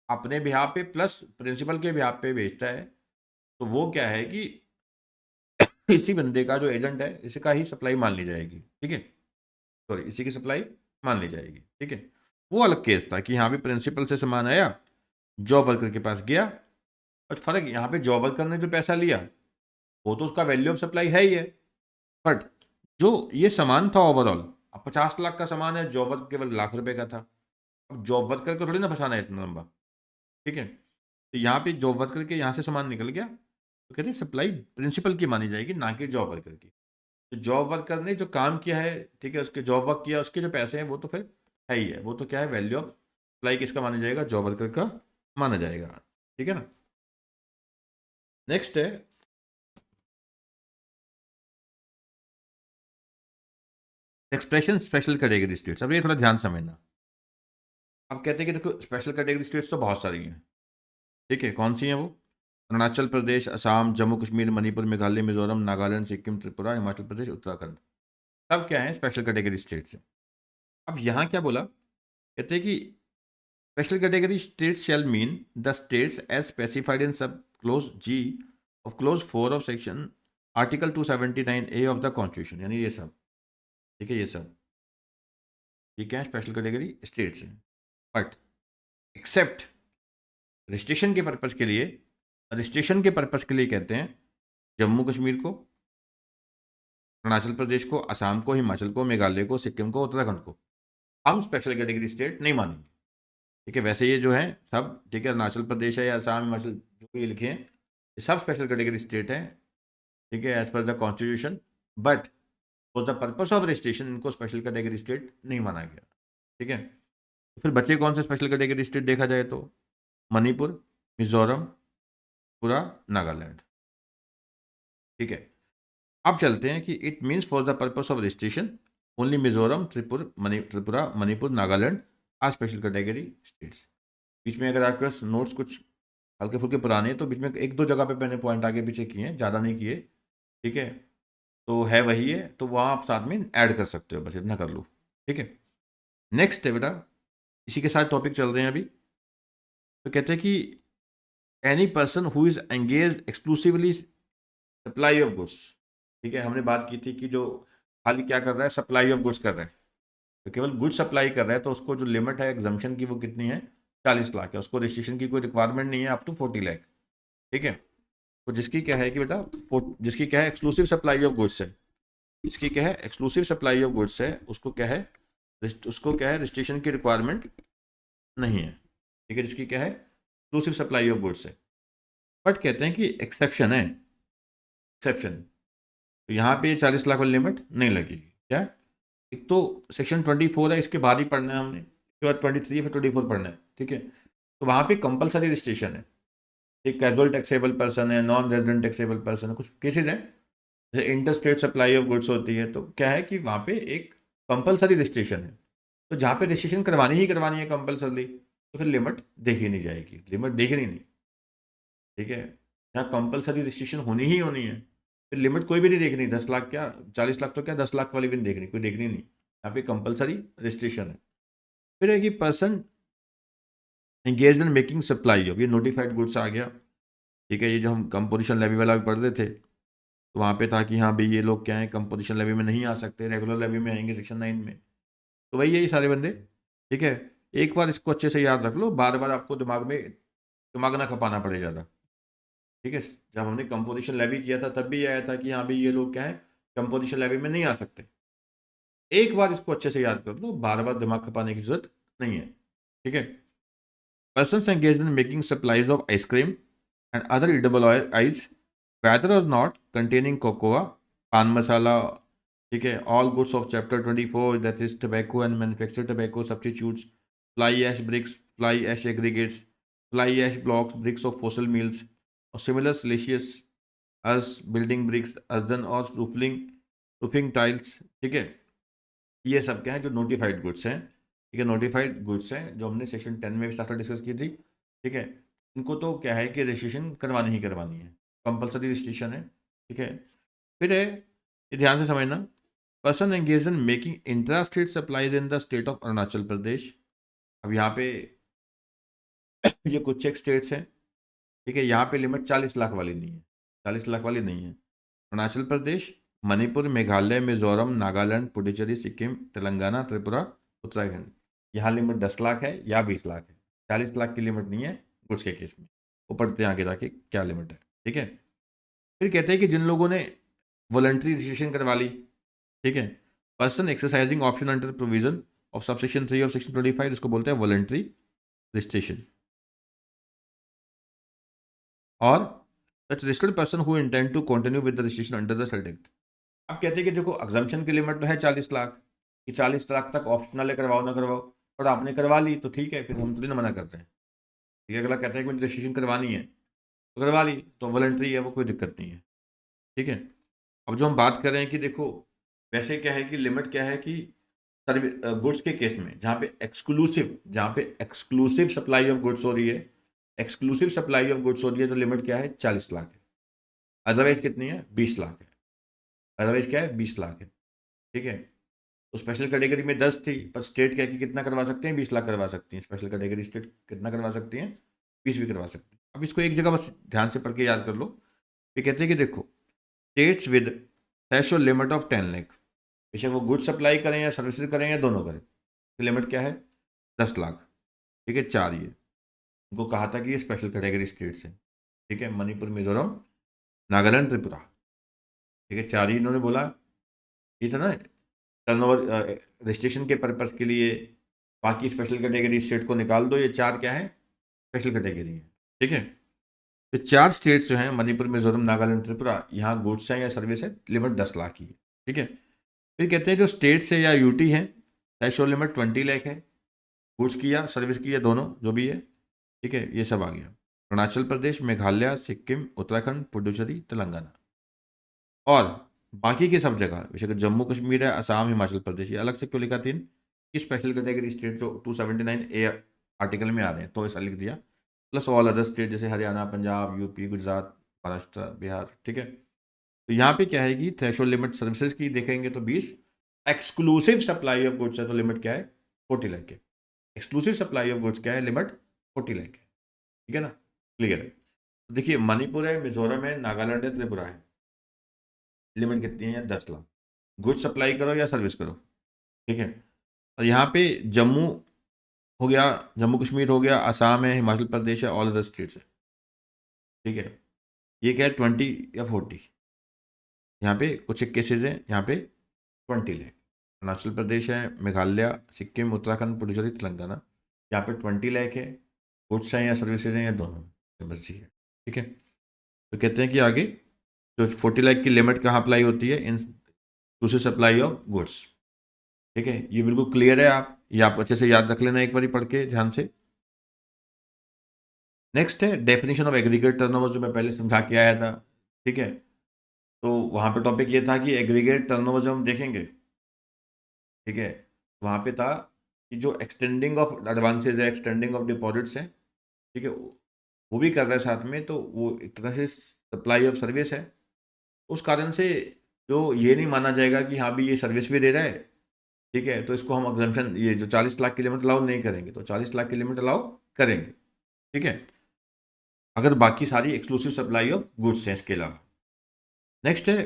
अपने बिहाफ पे प्लस प्रिंसिपल के बिहाफ पे बेचता है, तो वो क्या है कि इसी बंदे का जो एजेंट है इसका ही सप्लाई मान ली जाएगी। ठीक है, सॉरी, इसी की सप्लाई मान ली जाएगी। ठीक है, वो अलग केस था कि यहाँ पे प्रिंसिपल से सामान आया, जॉब वर्कर के पास गया, बट फर्क यहाँ पे जॉब वर्कर ने जो पैसा लिया वो तो उसका वैल्यू ऑफ सप्लाई है ही है, बट जो ये सामान था ओवरऑल, अब 50 लाख का सामान है, जॉब वर्क केवल लाख रुपए का था। अब जॉब वर्कर को थोड़ी ना फंसाना है इतना लंबा। ठीक है, तो यहाँ पे जॉब वर्कर के यहाँ से सामान निकल गया, तो कहते हैं सप्लाई प्रिंसिपल की मानी जाएगी, ना कि जॉब वर्कर की। तो जॉब वर्कर ने जो काम किया है, ठीक है, उसके जॉब वर्क किया, उसके जो पैसे हैं वो तो फिर है ही है, वो तो क्या है, वैल्यू ऑफ सप्लाई किसका माना जाएगा? जॉब वर्कर का माना जाएगा। ठीक है ना। नेक्स्ट है एक्सप्रेशन स्पेशल कैटेगरी स्टेट्स। अब ये थोड़ा ध्यान समझना। अब कहते हैं कि देखो स्पेशल कैटेगरी स्टेट्स तो बहुत सारी हैं। ठीक है, कौन सी हैं वो? अरुणाचल प्रदेश, असम, जम्मू कश्मीर, मणिपुर, मेघालय, मिजोरम, नागालैंड, सिक्किम, त्रिपुरा, हिमाचल प्रदेश, उत्तराखंड। सब क्या है? स्पेशल कैटेगरी स्टेट्स हैं। अब यहाँ क्या बोला? कहते हैं कि special category states shall mean the states as specified in sub clause G of clause 4 of section article 279A of the constitution, यानी ये सब। ठीक है, ये सब ठीक है, स्पेशल कैटेगरी स्टेट्स हैं, बट एक्सेप्ट रजिस्ट्रेशन के पर्पज़ के लिए, रजिस्ट्रेशन के पर्पज़ के लिए कहते हैं जम्मू कश्मीर को, अरुणाचल प्रदेश को, असम को, हिमाचल को, मेघालय को, सिक्किम को, उत्तराखंड को हम स्पेशल कैटेगरी स्टेट नहीं मानेंगे। ठीक है, वैसे ये जो है सब, ठीक है, अरुणाचल प्रदेश है या असम, हिमाचल, जो भी लिखे हैं, ये सब स्पेशल कैटेगरी स्टेट हैं। ठीक है, as per the constitution, but for the purpose of registration इनको स्पेशल कैटेगरी स्टेट नहीं माना गया। ठीक है, तो फिर बचे कौन से स्पेशल कैटेगरी स्टेट देखा जाए तो? मणिपुर, मिजोरम, त्रिपुरा, नागालैंड। ठीक है, अब चलते हैं कि it means for the purpose of registration only Mizoram, Tripura, Manipur, Nagaland are special category states. बीच में अगर आपके पास नोट्स कुछ हल्के फुल्के पुराने हैं तो बीच में एक दो जगह पे मैंने पॉइंट आगे पीछे किए हैं, ज़्यादा नहीं किए। ठीक है, तो है वही है, तो वहाँ आप साथ में ऐड कर सकते हो, बस इतना कर लो। ठीक है, नेक्स्ट है बेटा, इसी के साथ टॉपिक चल रहे हैं अभी। तो कहते हैं कि any person who is engage exclusively supply of goods. ठीक है, हमने बात की थी कि जो खाली क्या कर रहा है, सप्लाई ऑफ गुड्स कर रहा है, तो केवल गुड्स सप्लाई कर रहा है, तो उसको जो लिमिट है एग्जम्पशन की वो कितनी है? 40 लाख है, उसको रजिस्ट्रेशन की कोई रिक्वायरमेंट नहीं है अप टू 40 लाख। ठीक है, तो जिसकी क्या है कि बेटा जिसकी क्या है एक्सक्लूसिव सप्लाई ऑफ गुड्स है, जिसकी क्या है एक्सक्लूसिव सप्लाई ऑफ गुड्स है, उसको क्या है रजिस्ट्रेशन की रिक्वायरमेंट नहीं है। ठीक है, जिसकी क्या है एक्सक्लूसिव सप्लाई ऑफ गुड्स है। बट कहते हैं कि एक्सेप्शन है, एक्सेप्शन, तो यहाँ पे 40 लाख वाली लिमिट नहीं लगेगी। क्या, एक तो सेक्शन 24 है, इसके बाद ही पढ़ना है हमने, इसके बाद 23 फिर 24 पढ़ना है। ठीक है, तो वहाँ पे कंपलसरी रजिस्ट्रेशन है, एक कैजुअल टैक्सेबल पर्सन है, नॉन रेजिडेंट टैक्सेबल पर्सन है, कुछ केसेज हैं जैसे inter state supply of goods होती है, तो क्या है कि वहाँ पे एक कंपलसरी रजिस्ट्रेशन है। तो जहाँ पे रजिस्ट्रेशन करवानी ही करवानी है कंपलसरी, तो फिर लिमिट देखी नहीं जाएगी, लिमिट देखनी नहीं। ठीक है, जहाँ कंपलसरी रजिस्ट्रेशन होनी ही होनी है, फिर लिमिट कोई भी नहीं देखनी, 10 लाख क्या 40 लाख तो क्या 10 लाख वाली भी नहीं देखनी, कोई देखनी नहीं, यहाँ पे कंपलसरी रजिस्ट्रेशन है। फिर है कि person engage in making supply of, ये नोटिफाइड गुड्स आ गया। ठीक है, ये जो हम कंपोजिशन लेवी वाला भी पढ़ रहे थे, तो वहाँ पे था कि हाँ भाई ये लोग क्या है कंपोजिशन लेवी में नहीं आ सकते, रेगुलर लेवी में आएंगे सेक्शन 9 में। तो वही यही सारे बंदे। ठीक है, एक बार इसको अच्छे से याद रख लो, बार बार आपको दिमाग ना खपाना पड़े ज़्यादा। ठीक है, जब हमने कंपोजिशन लेवी किया था तब भी आया था कि हाँ भाई ये लोग क्या है कंपोजिशन लेवी में नहीं आ सकते। एक बार इसको अच्छे से याद कर लो, बार बार दिमाग खपाने की जरूरत नहीं है। ठीक है, persons engaged in making supplies of ice cream and other edible ice, whether or not containing cocoa, pan masala, ठीक है, all goods of chapter 24, that is tobacco and manufactured tobacco substitutes, fly ash bricks, fly ash aggregates, fly ash blocks, bricks of fossil meals, or similar siliceous as building bricks, earthen or roofing tiles। ठीक है, ये सब क्या है जो नोटिफाइड गुड्स हैं। ठीक है, नोटिफाइड गुड्स हैं जो हमने सेक्शन 10 में भी साथ डिस्कस की थी। ठीक है, इनको तो क्या है कि रजिस्ट्रेशन करवानी ही करवानी है, कंपलसरी रजिस्ट्रेशन है। ठीक है, फिर है ये ध्यान से समझना, person engage in making intra state supplies in the state of Arunachal Pradesh. अब यहाँ पे ये कुछ एक स्टेट्स हैं। ठीक है, यहाँ पे लिमिट 40 लाख वाली नहीं है, 40 लाख वाली नहीं है। अरुणाचल प्रदेश, मणिपुर, मेघालय, मिजोरम, नागालैंड, पुडुचेरी, सिक्किम, तेलंगाना, त्रिपुरा, उत्तराखंड, यहाँ लिमिट 10 लाख है या 20 लाख है, 40 लाख की लिमिट नहीं है गुड्स के केस में। वो पढ़ते हैं आगे जाके क्या लिमिट है। ठीक है, फिर कहते हैं कि जिन लोगों ने वॉलंटरी रजिस्ट्रेशन करवा ली, ठीक है, person exercising option under provision of subsection 3 of section 25, इसको बोलते हैं वॉलंटरी रजिस्ट्रेशन। और such registered person who intend to continue with the registration under the said act. अब कहते हैं कि देखो एग्जम्पशन की लिमिट तो है 40 लाख, कि 40 लाख तक ऑप्शनल है, करवाओ ना करवाओ, और आपने करवा ली तो ठीक है, फिर हम थोड़ी ना मना करते हैं। ठीक है, अगला कहता है कि मुझे रजिस्ट्रेशन करवानी है तो करवा ली, तो वॉलंटरी है वो, कोई दिक्कत नहीं है। ठीक है, अब जो हम बात कर रहे हैं कि देखो वैसे क्या है कि लिमिट क्या है कि गुड्स के केस में जहाँ पे एक्सक्लूसिव सप्लाई ऑफ गुड्स हो रही है, एक्सक्लूसिव सप्लाई ऑफ गुड्स हो रही है, तो लिमिट क्या है 40 लाख है। अदरवाइज कितनी है 20 लाख है, अदरवाइज क्या है 20 लाख है। ठीक है, तो स्पेशल कैटेगरी में 10 थी, पर स्टेट कह के कितना करवा सकते हैं 20 लाख करवा सकती हैं, स्पेशल कैटेगरी स्टेट कितना करवा सकती हैं 20 भी करवा सकती हैं। अब इसको एक जगह बस ध्यान से पढ़ के याद कर लो। ये कहते हैं कि देखो states with threshold limit of 10 lakh, बेशक वो गुड सप्लाई करें या सर्विसेज करें या दोनों करें, तो लिमिट क्या है 10 लाख। ठीक है, 4 ये उनको कहा था कि ये स्पेशल कैटेगरी स्टेट्स हैं। ठीक है, मणिपुर, मिजोरम, नागालैंड, त्रिपुरा। ठीक है, 4 ही इन्होंने बोला, ये था ना टर्नओवर रजिस्ट्रेशन के पर्पज़ के लिए, बाकी स्पेशल कैटेगरी स्टेट को निकाल दो, ये 4 क्या है स्पेशल कैटेगरी है। ठीक है, तो 4 स्टेट्स जो हैं मणिपुर, मिजोरम, नागालैंड, त्रिपुरा, यहाँ गुड्स हैं या सर्विस है, लिमिट 10 लाख की है। ठीक है, फिर कहते हैं जो स्टेट्स है या यूटी है, थ्रेशोल्ड लिमिट 20 लाख है, गुड्स की या सर्विस की या दोनों जो भी है। ठीक है, ये सब आ गया। अरुणाचल प्रदेश, मेघालय, सिक्किम, उत्तराखंड, पुडुचेरी, तेलंगाना, और बाकी की सब जगह बेशक जम्मू कश्मीर है, असम, हिमाचल प्रदेश, ये अलग से क्यों लिखा 3 कि स्पेशल कैटेगरी स्टेट जो 279A आर्टिकल में आ रहे हैं, तो ऐसा लिख दिया, प्लस ऑल अदर स्टेट जैसे हरियाणा, पंजाब, यूपी, गुजरात, महाराष्ट्र, बिहार। ठीक है, तो यहाँ पे क्या है कि थ्रेशोल्ड लिमिट सर्विसेज की देखेंगे तो 20, एक्सक्लूसिव सप्लाई ऑफ गुड्स है तो लिमिट क्या है 40 लाख है। एक्सक्लूसिव सप्लाई ऑफ गुड्स क्या है, लिमिट 40 लाख है। ठीक है ना, क्लियर है। तो देखिए मणिपुर है, मिजोरम है, नागालैंड है, त्रिपुरा है, लिमिट कितनी है 10 लाख, गुड्स सप्लाई करो या सर्विस करो। ठीक है, और यहाँ पे जम्मू हो गया, जम्मू कश्मीर हो गया, असम है, हिमाचल प्रदेश है, ऑल अदर स्टेट्स है। ठीक है, ये क्या है 20 या 40, यहाँ पे कुछ एक केसेज हैं, यहाँ पे 20 लाख। अरुणाचल प्रदेश है, मेघालय, सिक्किम, उत्तराखंड, पुडुचेरी, तेलंगाना, यहाँ पे 20 लाख है। गुड्स हैं या सर्विसेज हैं या दोनों, मर्जी है। ठीक है, तो कहते हैं कि आगे जो 40 लाख की लिमिट कहाँ अप्लाई होती है, इन टू सप्लाई ऑफ गुड्स। ठीक है, ये बिल्कुल क्लियर है, ये आप अच्छे से याद रख लेना एक बार पढ़ के ध्यान से। नेक्स्ट है डेफिनेशन ऑफ एग्रीगेट टर्नओवर, जो मैं पहले समझा के आया था। ठीक है, तो वहाँ पे टॉपिक ये था कि एग्रीगेट टर्नओवर जब हम देखेंगे, ठीक है, वहाँ पे था कि जो एक्सटेंडिंग ऑफ एडवांसेज है, एक्सटेंडिंग ऑफ डिपॉजिट्स हैं, ठीक है, वो भी कर रहा है साथ में, तो वो एक तरह से सप्लाई ऑफ सर्विस है। उस कारण से जो ये नहीं माना जाएगा कि हाँ भी ये सर्विस भी दे रहा है, ठीक है, तो इसको हम एग्जम्पशन, ये जो 40 लाख की लिमिट अलाउ नहीं करेंगे, तो 40 लाख की लिमिट अलाउ करेंगे। ठीक है, अगर बाकी सारी एक्सक्लूसिव सप्लाई ऑफ गुड्स हैं इसके अलावा। नेक्स्ट है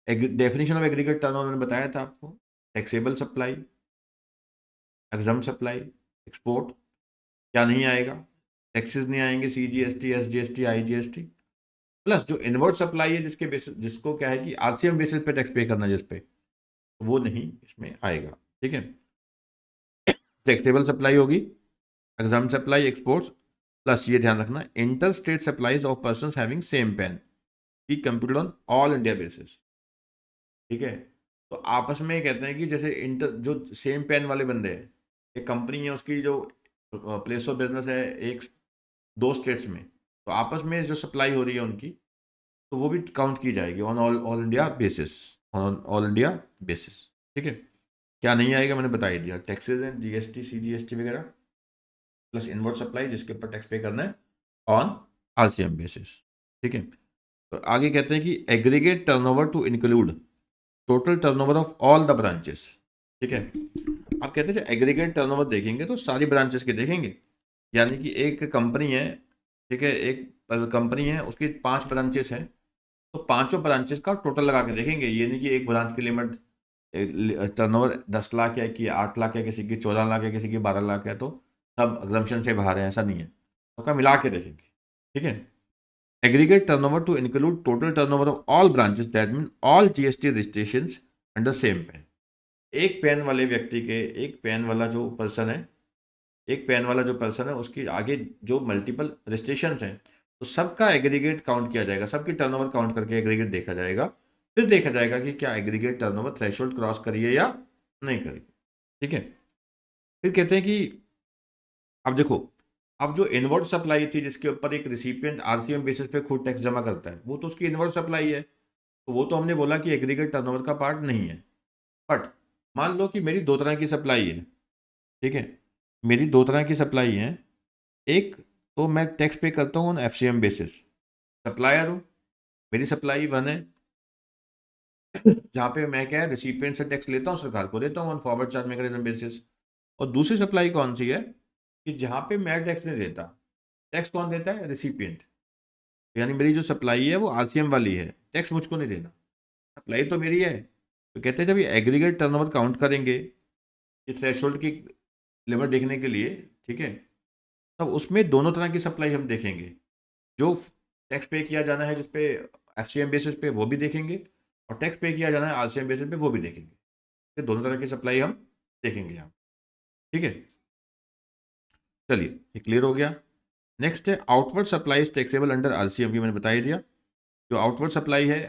डेफिनेशन ऑफ एग्रीगेट टर्नओवर, मैंने बताया था आपको, taxable supply, exempt supply, export क्या नहीं आएगा, टैक्सेस नहीं आएंगे, CGST, SGST, IGST, प्लस जो इनवर्ड सप्लाई है जिसके बेसिस, जिसको क्या है कि RCM बेसिस पे टैक्स पे करना है जिस पे, तो वो नहीं इसमें आएगा। ठीक है, टैक्सेबल सप्लाई होगी, एग्जाम सप्लाई, एक्सपोर्ट्स, प्लस ये ध्यान रखना inter state supplies of person having same PAN की computed on all India basis. ठीक है, तो आपस में कहते हैं कि जैसे इंटर जो सेम पैन वाले बंदे हैं, एक कंपनी है उसकी जो प्लेस ऑफ बिजनेस है एक दो स्टेट्स में, तो आपस में जो सप्लाई हो रही है उनकी, तो वो भी काउंट की जाएगी on all all India basis, on all India basis. ठीक है, क्या नहीं आएगा मैंने बता ही दिया, टैक्सेस हैं, GST, CGST वगैरह, प्लस इनवर्ड सप्लाई जिसके ऊपर टैक्स पे करना है ऑन RCM बेसिस। ठीक है, तो आगे कहते हैं कि aggregate turnover to include total turnover of all the branches. ठीक है, आप कहते हैं एग्रीगेट टर्नओवर देखेंगे तो सारी ब्रांचेस के देखेंगे, यानी कि एक कंपनी है, ठीक है, एक कंपनी है उसकी 5 ब्रांचेस हैं, तो पांचों ब्रांचेस का टोटल लगा के देखेंगे। ये नहीं कि एक ब्रांच की लिमिट टर्नओवर 10 लाख है कि 8 लाख है, किसी की 14 लाख है, किसी की 12 लाख है, तो सब एग्जम्पशन से बाहर है, ऐसा नहीं है, तो मिला के देखेंगे। ठीक है, aggregate turnover to include total turnover of all branches, that mean all GST registrations under same PAN. एक पैन वाले व्यक्ति के, एक पैन वाला जो पर्सन है, एक पैन वाला जो पर्सन है उसकी आगे जो मल्टीपल रजिस्ट्रेशन हैं, तो सबका एग्रीगेट काउंट किया जाएगा, सबकी टर्नओवर काउंट करके एग्रीगेट देखा जाएगा, फिर देखा जाएगा कि क्या एग्रीगेट टर्नओवर थ्रेशोल्ड क्रॉस करी है या नहीं करी। ठीक है, फिर कहते हैं कि अब देखो, अब जो इनवर्ड सप्लाई थी जिसके ऊपर एक रिसिपिएंट RCM बेसिस पे खुद टैक्स जमा करता है, वो तो उसकी इनवर्ड सप्लाई है, तो वो तो हमने बोला कि एग्रीगेट टर्नओवर का पार्ट नहीं है। बट मान लो कि मेरी दो तरह की सप्लाई है, ठीक है, मेरी दो तरह की सप्लाई है, एक तो मैं टैक्स पे करता हूँ FCM बेसिस, सप्लायर हूँ, मेरी सप्लाई वन है जहाँ पे मैं क्या है रिसिपिएंट से टैक्स लेता हूँ, सरकार को देता हूँ on forward charge mechanism basis. और दूसरी सप्लाई कौन सी है कि जहाँ पे मैं टैक्स नहीं देता, टैक्स कौन देता है, रिसिपिएंट, यानी मेरी जो सप्लाई है वो RCM वाली है, टैक्स मुझको नहीं देना, सप्लाई तो मेरी है। तो कहते हैं जब ये एग्रीगेट टर्नओवर काउंट करेंगे इस थ्रेशोल्ड की लिमिट देखने के लिए, ठीक है, तब उसमें दोनों तरह की सप्लाई हम देखेंगे, जो टैक्स पे किया जाना है जिस पे FCM बेसिस पे वो भी देखेंगे, और टैक्स पे किया जाना है RCM बेसिस पे वो भी देखेंगे, तो दोनों तरह की सप्लाई हम देखेंगे यहाँ। ठीक है, चलिए ये क्लियर हो गया। नेक्स्ट है outward supply taxable under RCM, भी मैंने बता ही दिया, जो आउटवर्ड सप्लाई है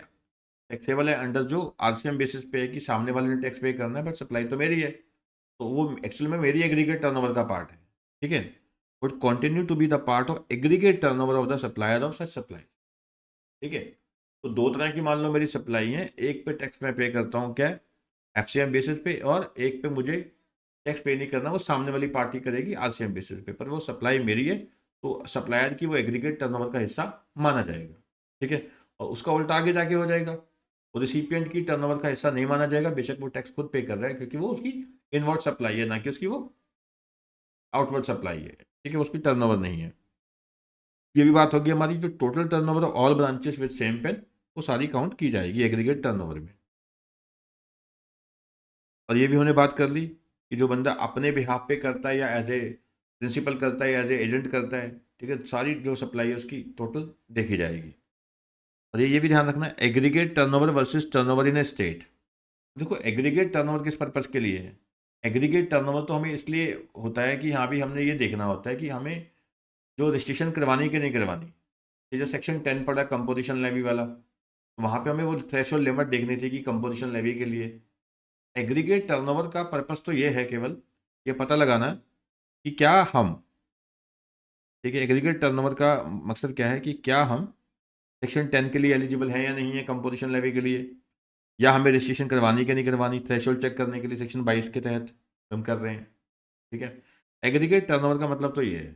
टैक्सेबल है अंडर जो RCM बेसिस पे है कि सामने वाले ने टैक्स पे करना है, बट सप्लाई तो मेरी है, तो वो एक्चुअल में मेरी एग्रीगेट टर्नओवर का पार्ट है। ठीक है, would continue to be the part of aggregate turnover of the supplier of such supply। ठीक है, तो दो तरह की मान लो मेरी सप्लाई है, एक पे टैक्स मैं पे करता हूँ क्या FCM बेसिस पे, और एक पे मुझे टैक्स पे नहीं करना, वो सामने वाली पार्टी करेगी RCM बेसिस पे, पर वो सप्लाई मेरी है, तो सप्लायर की वो एग्रीगेट टर्नओवर का हिस्सा माना जाएगा। ठीक है, और उसका उल्टा आगे जाके हो जाएगा, वो रिसिपिएंट की टर्नओवर का हिस्सा नहीं माना जाएगा, बेशक वो टैक्स खुद पे कर रहा है, क्योंकि वो उसकी इनवर्ड सप्लाई है, ना कि उसकी वो आउटवर्ड सप्लाई है। ठीक है, उसकी टर्नओवर नहीं है। ये भी बात होगी हमारी, जो total turnover of all branches with same PAN, वो सारी काउंट की जाएगी एग्रीगेट टर्नओवर में। और ये भी हमने बात कर ली कि जो बंदा अपने बिहाफ पे करता है या एज ए प्रिंसिपल करता है, एज ए एजेंट करता है, ठीक है, सारी जो सप्लाई है उसकी टोटल देखी जाएगी। और ये भी ध्यान रखना है, aggregate turnover versus turnover in A state. देखो एग्रीगेट टर्नओवर किस पर्पज़ के लिए है? एग्रीगेट टर्नओवर तो हमें इसलिए होता है कि यहाँ भी हमने ये देखना होता है कि हमें जो रजिस्ट्रेशन करवानी कि नहीं करवानी। ये जो सेक्शन 10 पड़ा कंपोजिशन लेवी वाला, वहाँ पे हमें वो थ्रेशोल्ड लिमिट देखनी थी कि कंपोजिशन लेवी के लिए। एग्रीगेट टर्नओवर का पर्पस तो ये है केवल ये पता लगाना कि क्या हम, ठीक है, एग्रीगेट टर्नओवर का मकसद क्या है कि क्या हम सेक्शन 10 के लिए एलिजिबल हैं या नहीं है कंपोजिशन लेवी के लिए, या हमें रजिस्ट्रेशन करवानी कि नहीं करवानी, थ्रेशोल्ड चेक करने के लिए सेक्शन 22 के तहत हम कर रहे हैं। ठीक है, एग्रीगेट टर्नओवर का मतलब तो ये है।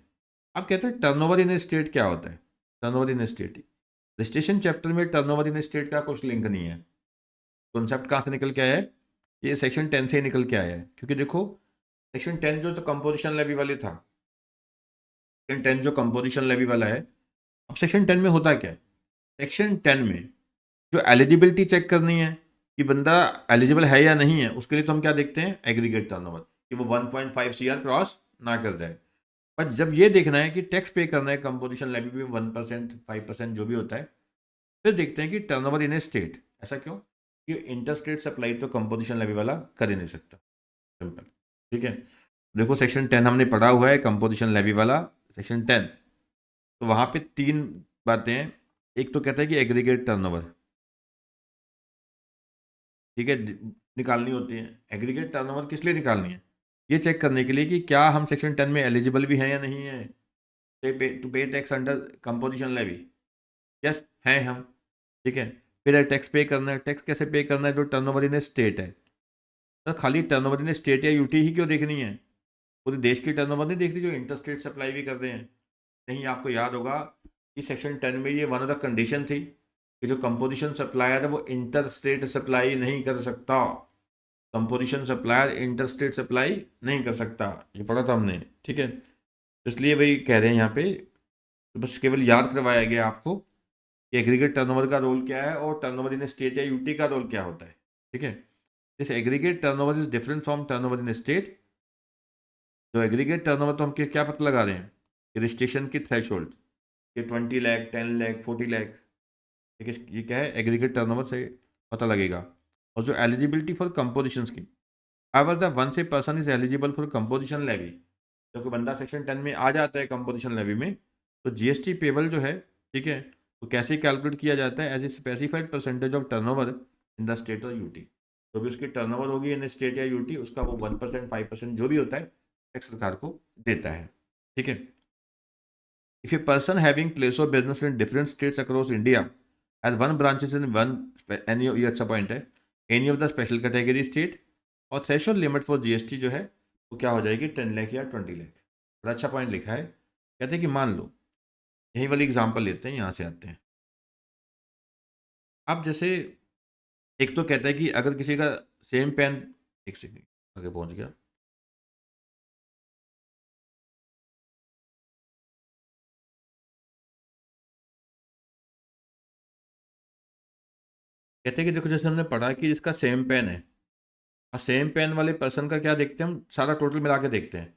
अब कहते हैं टर्नओवर इन स्टेट क्या होता है? Turnover in state registration chapter में टर्नओवर इन स्टेट का कुछ लिंक नहीं है। कॉन्सेप्ट कहाँ से निकल के आया है? ये सेक्शन 10 से ही निकल के आया है, क्योंकि देखो सेक्शन 10 जो तो कंपोजिशन लेवी वाले था, सेक्शन 10 जो कंपोजिशन लेवी वाला है, अब सेक्शन 10 में होता क्या है? सेक्शन 10 में जो एलिजिबिलिटी चेक करनी है कि बंदा एलिजिबल है या नहीं है, उसके लिए तो हम क्या देखते हैं? एग्रीगेट टर्नओवर, कि वो 1.5 CR क्रॉस ना कर जाए। पर जब ये देखना है कि टैक्स पे करना है कंपोजिशन लेवी पे 1%, 5% जो भी होता है, फिर देखते हैं कि टर्नओवर इन ए स्टेट। ऐसा क्यों? कि इंटर स्टेट सप्लाई तो कंपोजिशन लेवी वाला कर ही नहीं सकता, सिंपल। ठीक है, देखो सेक्शन 10 हमने पढ़ा हुआ है कंपोजिशन लेवी वाला, सेक्शन 10। तो वहाँ पे 3 बातें हैं। एक तो कहता है कि एग्रीगेट टर्नओवर, ठीक है, निकालनी होती है। एग्रीगेट टर्नओवर किस लिए निकालनी है? ये चेक करने के लिए कि क्या हम सेक्शन 10 में एलिजिबल भी हैं या नहीं है to pay tax under composition levy. Yes हैं हम, ठीक है। फिर टैक्स पे करना है, टैक्स कैसे पे करना है? जो टर्नओवर इन स्टेट है। तो खाली टर्नओवर इन स्टेट या यूटी ही क्यों देखनी है? पूरे देश की टर्नओवर नहीं देखती जो इंटर स्टेट सप्लाई भी कर रहे हैं। नहीं, आपको याद होगा कि सेक्शन 10 में ये वन ऑफ द कंडीशन थी कि जो कंपोजिशन सप्लायर है वो इंटर स्टेट सप्लाई नहीं कर सकता। Composition supplier inter state supply नहीं कर सकता, ये पढ़ा था हमने, ठीक है। इसलिए वही कह रहे हैं यहाँ पे, तो बस केवल याद करवाया गया आपको कि एग्रीगेट टर्नओवर का रोल क्या है और टर्नओवर इन स्टेट या यूटी का रोल क्या होता है, ठीक है। This aggregate turnover is different from turnover in state. तो एग्रीगेट टर्नओवर तो हम क्या पता लगा रहे हैं? रजिस्ट्रेशन की थ्रेशोल्ड, ये 20 लाख, 10 लाख, 40 लाख, ठीक है, ये क्या है? एग्रीगेट टर्नओवर से पता लगेगा। और जो eligibility for composition scheme, or the one से person is eligible for composition levy, तो कोई बंदा सेक्शन 10 में आ जाता है कंपोजिशन लेवी में, तो जीएसटी पेबल जो है, ठीक है, तो कैसे कैलकुलेट किया जाता है? As a specified percentage of turnover in the state और यूटी। तो भी उसकी टर्नओवर होगी इन स्टेट या यूटी, उसका वो 1%, 5% जो भी होता है टैक्स सरकार को देता है, ठीक है। If a person having place of business in different states across India as one branches in one, any, ये अच्छा पॉइंट है, any of the special category state, और थ्रेशोल्ड लिमिट फॉर जीएसटी जो है वो क्या हो जाएगी? 10 लाख या 20 लाख। बड़ा अच्छा पॉइंट लिखा है। कहते हैं कि मान लो, यही वाली एग्जांपल लेते हैं, यहाँ से आते हैं। अब जैसे एक तो कहता है कि अगर किसी का सेम पेन, एक सेकेंड आगे पहुँच गया, कहते हैं कि देखो जैसे हमने पढ़ा कि जिसका सेम पेन है, और सेम पेन वाले पर्सन का क्या देखते हैं हम? सारा टोटल मिला के देखते हैं।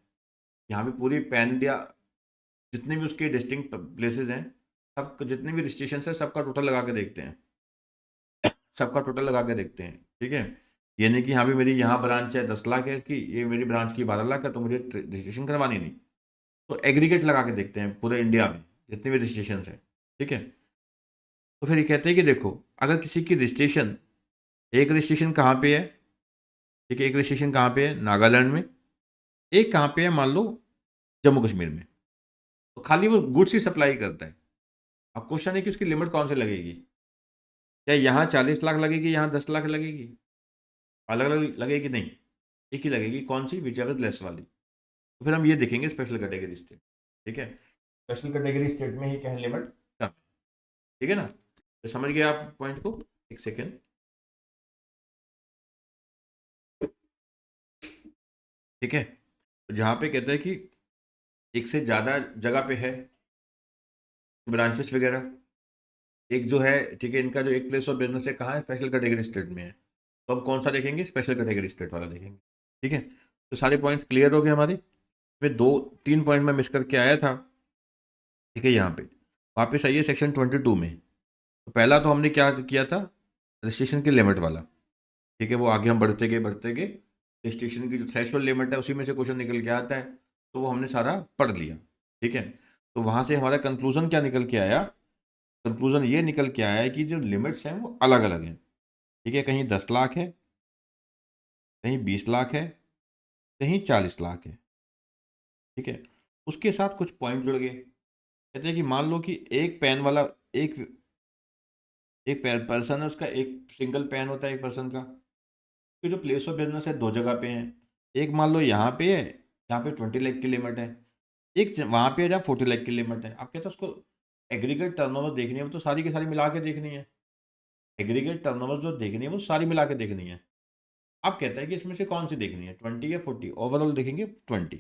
यहाँ पे पूरी पैन इंडिया जितने भी उसके डिस्टिंक्ट प्लेसेस हैं, सब जितने भी रजिस्ट्रेशन है सबका टोटल लगा के देखते हैं, सबका टोटल लगा के देखते हैं, ठीक है। ये नहीं कि यहाँ पे मेरी यहाँ ब्रांच है 10 लाख है कि ये मेरी ब्रांच की 12 लाख है तो मुझे रजिस्ट्रेशन करवानी नहीं। तो एग्रीगेट लगा के देखते हैं पूरे इंडिया में जितने भी रजिस्ट्रेशन है, ठीक है। तो फिर ये कहते हैं कि देखो अगर किसी की रजिस्ट्रेशन, एक रजिस्ट्रेशन कहाँ पे है? ठीक है, एक रजिस्ट्रेशन कहाँ पे है? नागालैंड में। एक कहाँ पे है? मान लो जम्मू कश्मीर में। तो खाली वो गुड्स ही सप्लाई करता है। अब क्वेश्चन है कि उसकी लिमिट कौन से लगेगी? क्या यहाँ 40 लाख लगेगी, यहाँ 10 लाख लगेगी? अलग अलग लगेगी? नहीं, एक ही लगेगी। कौन सी? विच एवर लेस वाली। तो फिर हम ये देखेंगे स्पेशल कैटेगरी स्टेट, ठीक है। स्पेशल कैटेगरी स्टेट में ही क्या है? लिमिट कम है, ठीक है ना। तो समझ गए आप पॉइंट को? एक सेकेंड, ठीक है। तो जहाँ पे कहता है कि एक से ज़्यादा जगह पे है ब्रांचेस वगैरह, एक जो है, ठीक है, इनका जो एक प्लेस ऑफ बिजनेस है कहाँ है? स्पेशल कैटेगरी स्टेट में है। तो हम कौन सा देखेंगे? स्पेशल कैटेगरी स्टेट वाला देखेंगे, ठीक है। तो सारे पॉइंट्स क्लियर हो गए हमारे। मैं 2-3 पॉइंट में मिस करके आया था, ठीक है। यहाँ पे वापस आइए सेक्शन 22 में। तो पहला तो हमने क्या किया था, रजिस्ट्रेशन की लिमिट वाला, ठीक है। वो आगे हम बढ़ते गए रजिस्ट्रेशन की जो थ्रेशोल्ड लिमिट है उसी में से क्वेश्चन निकल के आता है, तो वो हमने सारा पढ़ लिया, ठीक है। तो वहाँ से हमारा कंक्लूजन क्या निकल के आया, कंक्लूजन ये निकल के आया है कि जो लिमिट्स हैं वो अलग अलग हैं, ठीक है। कहीं 10 लाख है, कहीं 20 लाख है, कहीं 40 लाख है, ठीक है। उसके साथ कुछ पॉइंट जुड़ गए। कहते हैं कि मान लो कि एक पेन वाला, एक एक पर्सन है, उसका एक सिंगल पेन होता है एक पर्सन का, कि जो प्लेस ऑफ बिजनेस है दो जगह पे है। एक मान लो यहाँ पे है, यहाँ पे 20 लाख की लिमिट है, एक वहाँ पे है जहाँ 40 लाख की लिमिट है। आप कहते हैं उसको एग्रीगेट टर्नओवर देखनी है, वो तो सारी की सारी मिला के देखनी है। एग्रीगेट टर्नओवर जो देखनी है वो सारी मिला के देखनी है। आप कहते हैं कि इसमें से कौन सी देखनी है, 20 या 40? ओवरऑल देखेंगे 20।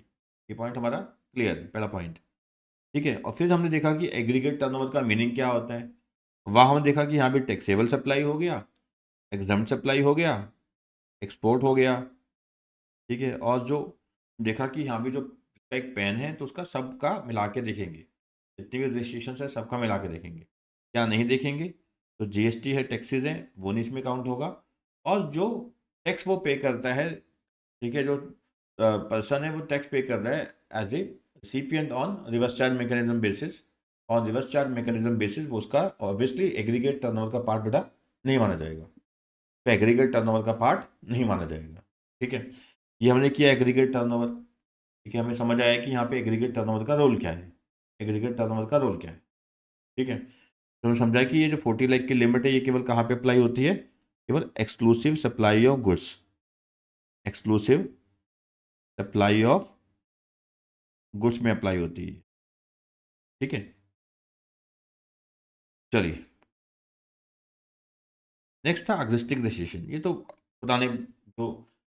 ये पॉइंट हमारा क्लियर है, पहला पॉइंट, ठीक है। और फिर हमने देखा कि एग्रीगेट टर्नओवर का मीनिंग क्या होता है। वहाँ हमने देखा कि यहाँ पे टैक्सेबल सप्लाई हो गया, एग्जम्प्ट सप्लाई हो गया, एक्सपोर्ट हो गया, ठीक है। और जो देखा कि यहाँ भी जो एक पेन है तो उसका सबका मिला के देखेंगे, जितनी भी रजिस्ट्रेशन है सबका मिला के देखेंगे। क्या नहीं देखेंगे, तो जीएसटी है, टैक्सेस हैं, वो नहीं इसमें काउंट होगा। और जो टैक्स वो पे करता है, ठीक है, जो पर्सन है वो टैक्स पे कर रहा है as a recipient on reverse charge mechanism basis, on reverse charge mechanism basis, वो उसका ऑब्वियसली एग्रीगेट टर्नओवर का पार्ट बेटा नहीं माना जाएगा। तो एग्रीगेट टर्नओवर का पार्ट नहीं माना जाएगा, ठीक है। ये हमने किया एग्रीगेट टर्नओवर, ठीक है। हमें समझ आया कि यहाँ पे एग्रीगेट टर्नओवर का रोल क्या है, एग्रीगेट टर्नओवर का रोल क्या है, ठीक है। तो हमने समझा कि ये जो 40 लाख की लिमिट है ये केवल कहाँ पे अप्लाई होती है, केवल exclusive supply of goods, exclusive supply of goods में अप्लाई होती है, ठीक है। चलिए, नेक्स्ट था एग्जिस्टिंग रजिस्ट्रेशन। ये तो पुराने, जो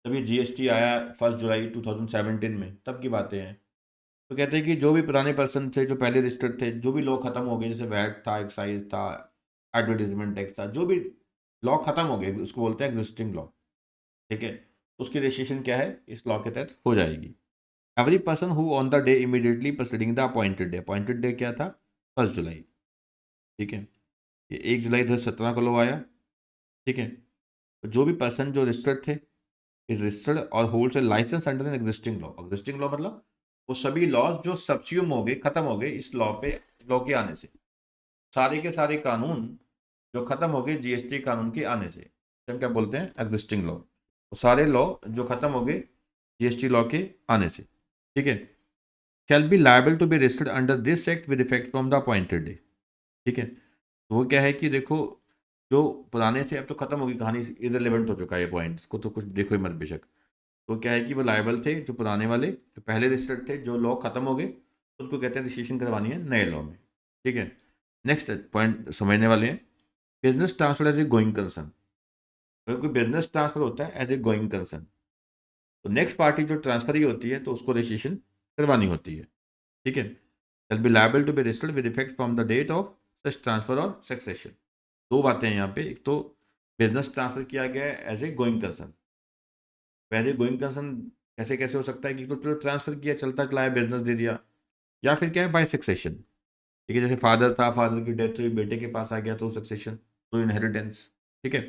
जब ये जीएसटी आया 1 जुलाई 2017 में, तब की बातें हैं। तो कहते हैं कि जो भी पुराने पर्सन थे, जो पहले रजिस्टर्ड थे, जो भी लॉ खत्म हो गए, जैसे वैट था, एक्साइज था, एडवर्टीजमेंट टैक्स था, जो भी लॉ खत्म हो गए उसको बोलते हैं एग्जिस्टिंग लॉ, ठीक है। उसकी रजिस्ट्रेशन क्या है, इस लॉ के तहत हो जाएगी। Every person who on the day immediately presiding the appointed day क्या था, 1 जुलाई, ठीक है। ये 1 जुलाई 2017 को लॉ आया, ठीक है। तो जो भी पर्सन जो रजिस्टर्ड थे, इज रजिस्टर्ड और holds a license under an existing law. Existing law मतलब वो सभी लॉज जो सब्स्यूम हो गए, खत्म हो गए इस लॉ के आने से, सारे के सारे कानून जो खत्म हो गए जीएसटी कानून के आने से, हम क्या बोलते हैं, एग्जिस्टिंग लॉ। तो सारे लॉ जो खत्म हो गए जीएसटी लॉ के आने से, ठीक है, shall be liable to be registered under this act with effect from the appointed day, ठीक है। तो वो क्या है कि देखो, जो पुराने थे अब तो खत्म हो गई कहानी, इररिलेवेंट हो चुका है ये पॉइंट, इसको तो कुछ देखो ही मत बेशक। तो क्या है कि वो लायबल थे, जो पुराने वाले, जो पहले रजिस्टर्ड थे, जो लॉ खत्म हो गए, तो उनको कहते हैं रजिस्ट्रेशन करवानी है नए लॉ में, ठीक है। नेक्स्ट पॉइंट समझने वाले हैं, business transfer as a going concern. अगर कोई बिजनेस ट्रांसफर होता है एज ए गोइंग कंसर्न, तो नेक्स्ट पार्टी जो ट्रांसफर ही होती है तो उसको रजिस्ट्रेशन करवानी होती है, ठीक है। Shall be liable to be registered with effect from the date of such transfer और सक्सेशन। दो बातें हैं यहाँ पे, एक तो बिजनेस ट्रांसफर किया गया है एज ए गोइंग कंसर्न। पहले गोइंग कंसर्न कैसे कैसे हो सकता है कि तो ट्रांसफर किया, चलता चलाया, बिजनेस दे दिया, या फिर क्या है बाय सक्सेशन, ठीक है। जैसे फादर था, फादर की डेथ हुई, बेटे के पास आ गया तो सक्सेशन, तो इनहेरिटेंस, ठीक है।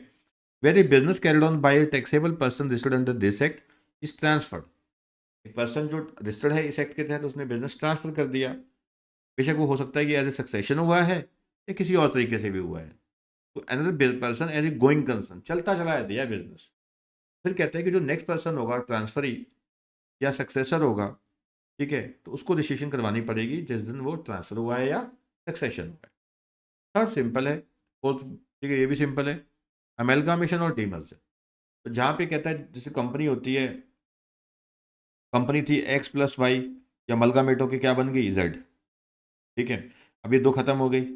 Where a business carried on by a taxable person registered under this act is transferred. एक पर्सन जो रजिस्टर्ड है इस एक्ट के तहत, उसने बिजनेस ट्रांसफर कर दिया, बेशक वो हो सकता है कि एज ए सक्सेशन हुआ है या किसी और तरीके से भी हुआ है। तो another person as a going concern, चलता चलाया दिया बिजनेस। फिर कहते हैं कि जो नेक्स्ट पर्सन होगा ट्रांसफरी या सक्सेसर होगा, ठीक है, तो उसको रजिस्ट्रेशन करवानी पड़ेगी जिस दिन वो ट्रांसफर हुआ है या सक्सेशन हुआ है। थर्ड सिंपल है, फोर्थ, ठीक है, ये भी सिंपल है, अमेलगामेशन और डीमर्जर। तो जहाँ पे कहता है जैसे कंपनी होती है, कंपनी थी एक्स प्लस वाई, या अमलगामेट होके क्या बन गई, जेड, ठीक है। अब ये दो खत्म हो गई,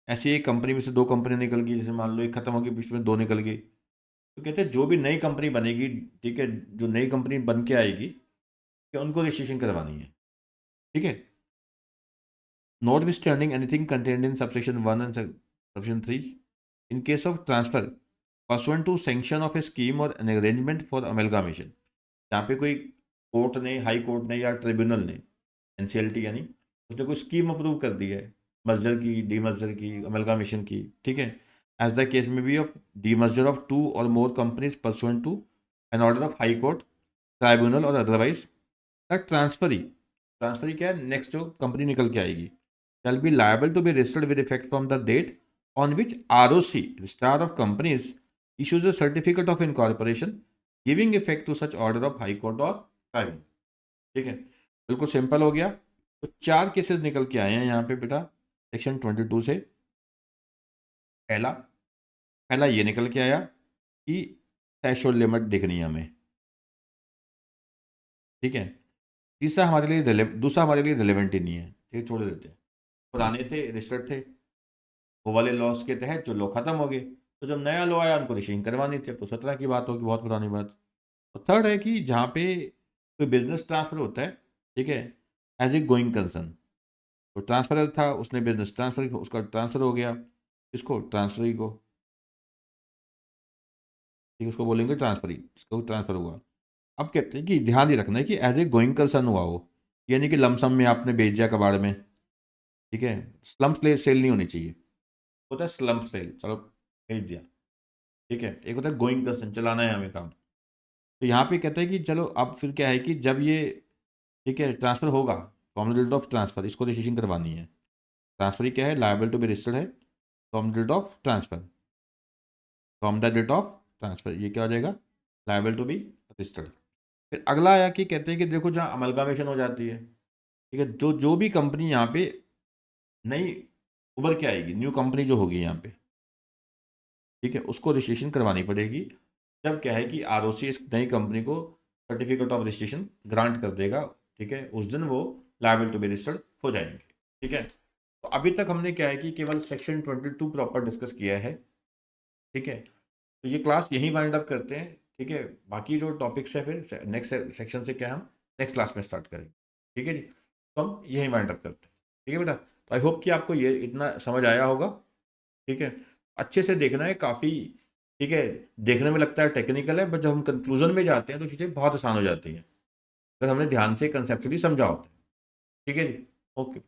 ऐसी एक कंपनी में से दो कंपनी निकल गई, जैसे मान लो एक खत्म हो गई, बीच में दो निकल गई। तो कहते हैं जो भी नई कंपनी बनेगी, ठीक है, जो नई कंपनी बन के आएगी, कि उनको रजिस्ट्रेशन करवानी है, ठीक है। Notwithstanding anything contained in subsection 1 and subsection 3, in case of transfer pursuant to sanction of a scheme or an arrangement for amalgamation, जहाँ पे कोई कोर्ट ने, हाई कोर्ट ने या ट्रिब्यूनल ने, एनसीएलटी यानी, उसने कोई स्कीम अप्रूव कर दी है मर्जर की, डीमर्जर की, अमलगामेशन की, ठीक है, as the case may be of demerger of 2 और more companies pursuant to an order of high court, tribunal और अदरवाइज, ट्रांसफरी क्या है, नेक्स्ट जो कंपनी निकल के आएगी, shall be liable to be registered with effect from the date on which ROC, Registrar of Companies, issues a certificate of incorporation giving effect to such order of High Court or Tribunal। ठीक है, बिल्कुल सिंपल हो गया। तो 4 केसेस निकल के आए हैं यहाँ पे बेटा सेक्शन 22 से। पहला ये निकल के आया कि थ्रेशोल्ड लिमिट दिखनी है हमें, ठीक है। दूसरा हमारे लिए रिलेवेंट ही नहीं है, ठीक है, छोड़ देते हैं। पुराने थे, रजिस्टर्ड थे, वो वाले लॉस के तहत जो लॉ खत्म हो गए, तो जब नया लॉ आया उनको रिशीविंग करवानी थी, तो 17 की बात होगी, बहुत पुरानी बात। और थर्ड है कि जहाँ पे कोई बिजनेस ट्रांसफर होता है, ठीक है, एज ए गोइंग कंसर्न, तो ट्रांसफर था, उसने बिजनेस ट्रांसफर, उसका ट्रांसफर हो गया, इसको ट्रांसफरी को, ठीक है, उसको बोलेंगे ट्रांसफरी, इसको ट्रांसफर हुआ। अब कहते हैं कि ध्यान ही रखना है कि एज ए गोइंग कंसर्न हुआ हो, यानी कि लमसम में आपने बेच दिया कबाड़ में, ठीक है, स्लम्प सेल नहीं होनी चाहिए, होता है स्लम्प सेल, चलो भेज दिया, ठीक है, एक होता है गोइंग कंसर्न, चलाना है हमें काम। तो यहाँ पे कहता है कि चलो अब फिर क्या है कि जब ये, ठीक है, ट्रांसफर होगा, from the date of transfer, इसको रजिस्ट्रेशन करवानी है। ट्रांसफर क्या है, लायबल टू बी रजिस्टर्ड है from the date of transfer, from the date of transfer, ये क्या हो जाएगा, लायबल टू बी रजिस्टर्ड। फिर अगला आया कि कहते हैं कि देखो जहाँ अमलगामेशन हो जाती है, ठीक है, जो भी कंपनी यहाँ पे नई उभर के आएगी, न्यू कंपनी जो होगी यहाँ पे, ठीक है, उसको रजिस्ट्रेशन करवानी पड़ेगी। जब क्या है कि आरओसी इस नई कंपनी को सर्टिफिकेट ऑफ रजिस्ट्रेशन ग्रांट कर देगा, ठीक है, उस दिन वो लायबल टू बी रजिस्टर्ड हो जाएंगे, ठीक है। तो अभी तक हमने क्या है कि केवल सेक्शन 22 प्रॉपर डिस्कस किया है, ठीक है। तो ये क्लास यहीं वाइंड अप करते हैं, ठीक है। बाकी जो टॉपिक्स है फिर नेक्स्ट सेक्शन से क्या हम नेक्स्ट क्लास में स्टार्ट करेंगे, ठीक है जी। तो हम यहीं वाइंड अप करते हैं, ठीक है बेटा। तो आई होप कि आपको ये इतना समझ आया होगा, ठीक है। अच्छे से देखना है काफ़ी, ठीक है, देखने में लगता है टेक्निकल है, बट जब हम कंक्लूजन में जाते हैं तो चीज़ें बहुत आसान हो जाती हैं, अगर हमने ध्यान से कंसेप्चुअली समझा होता है, ठीक है जी। ओके।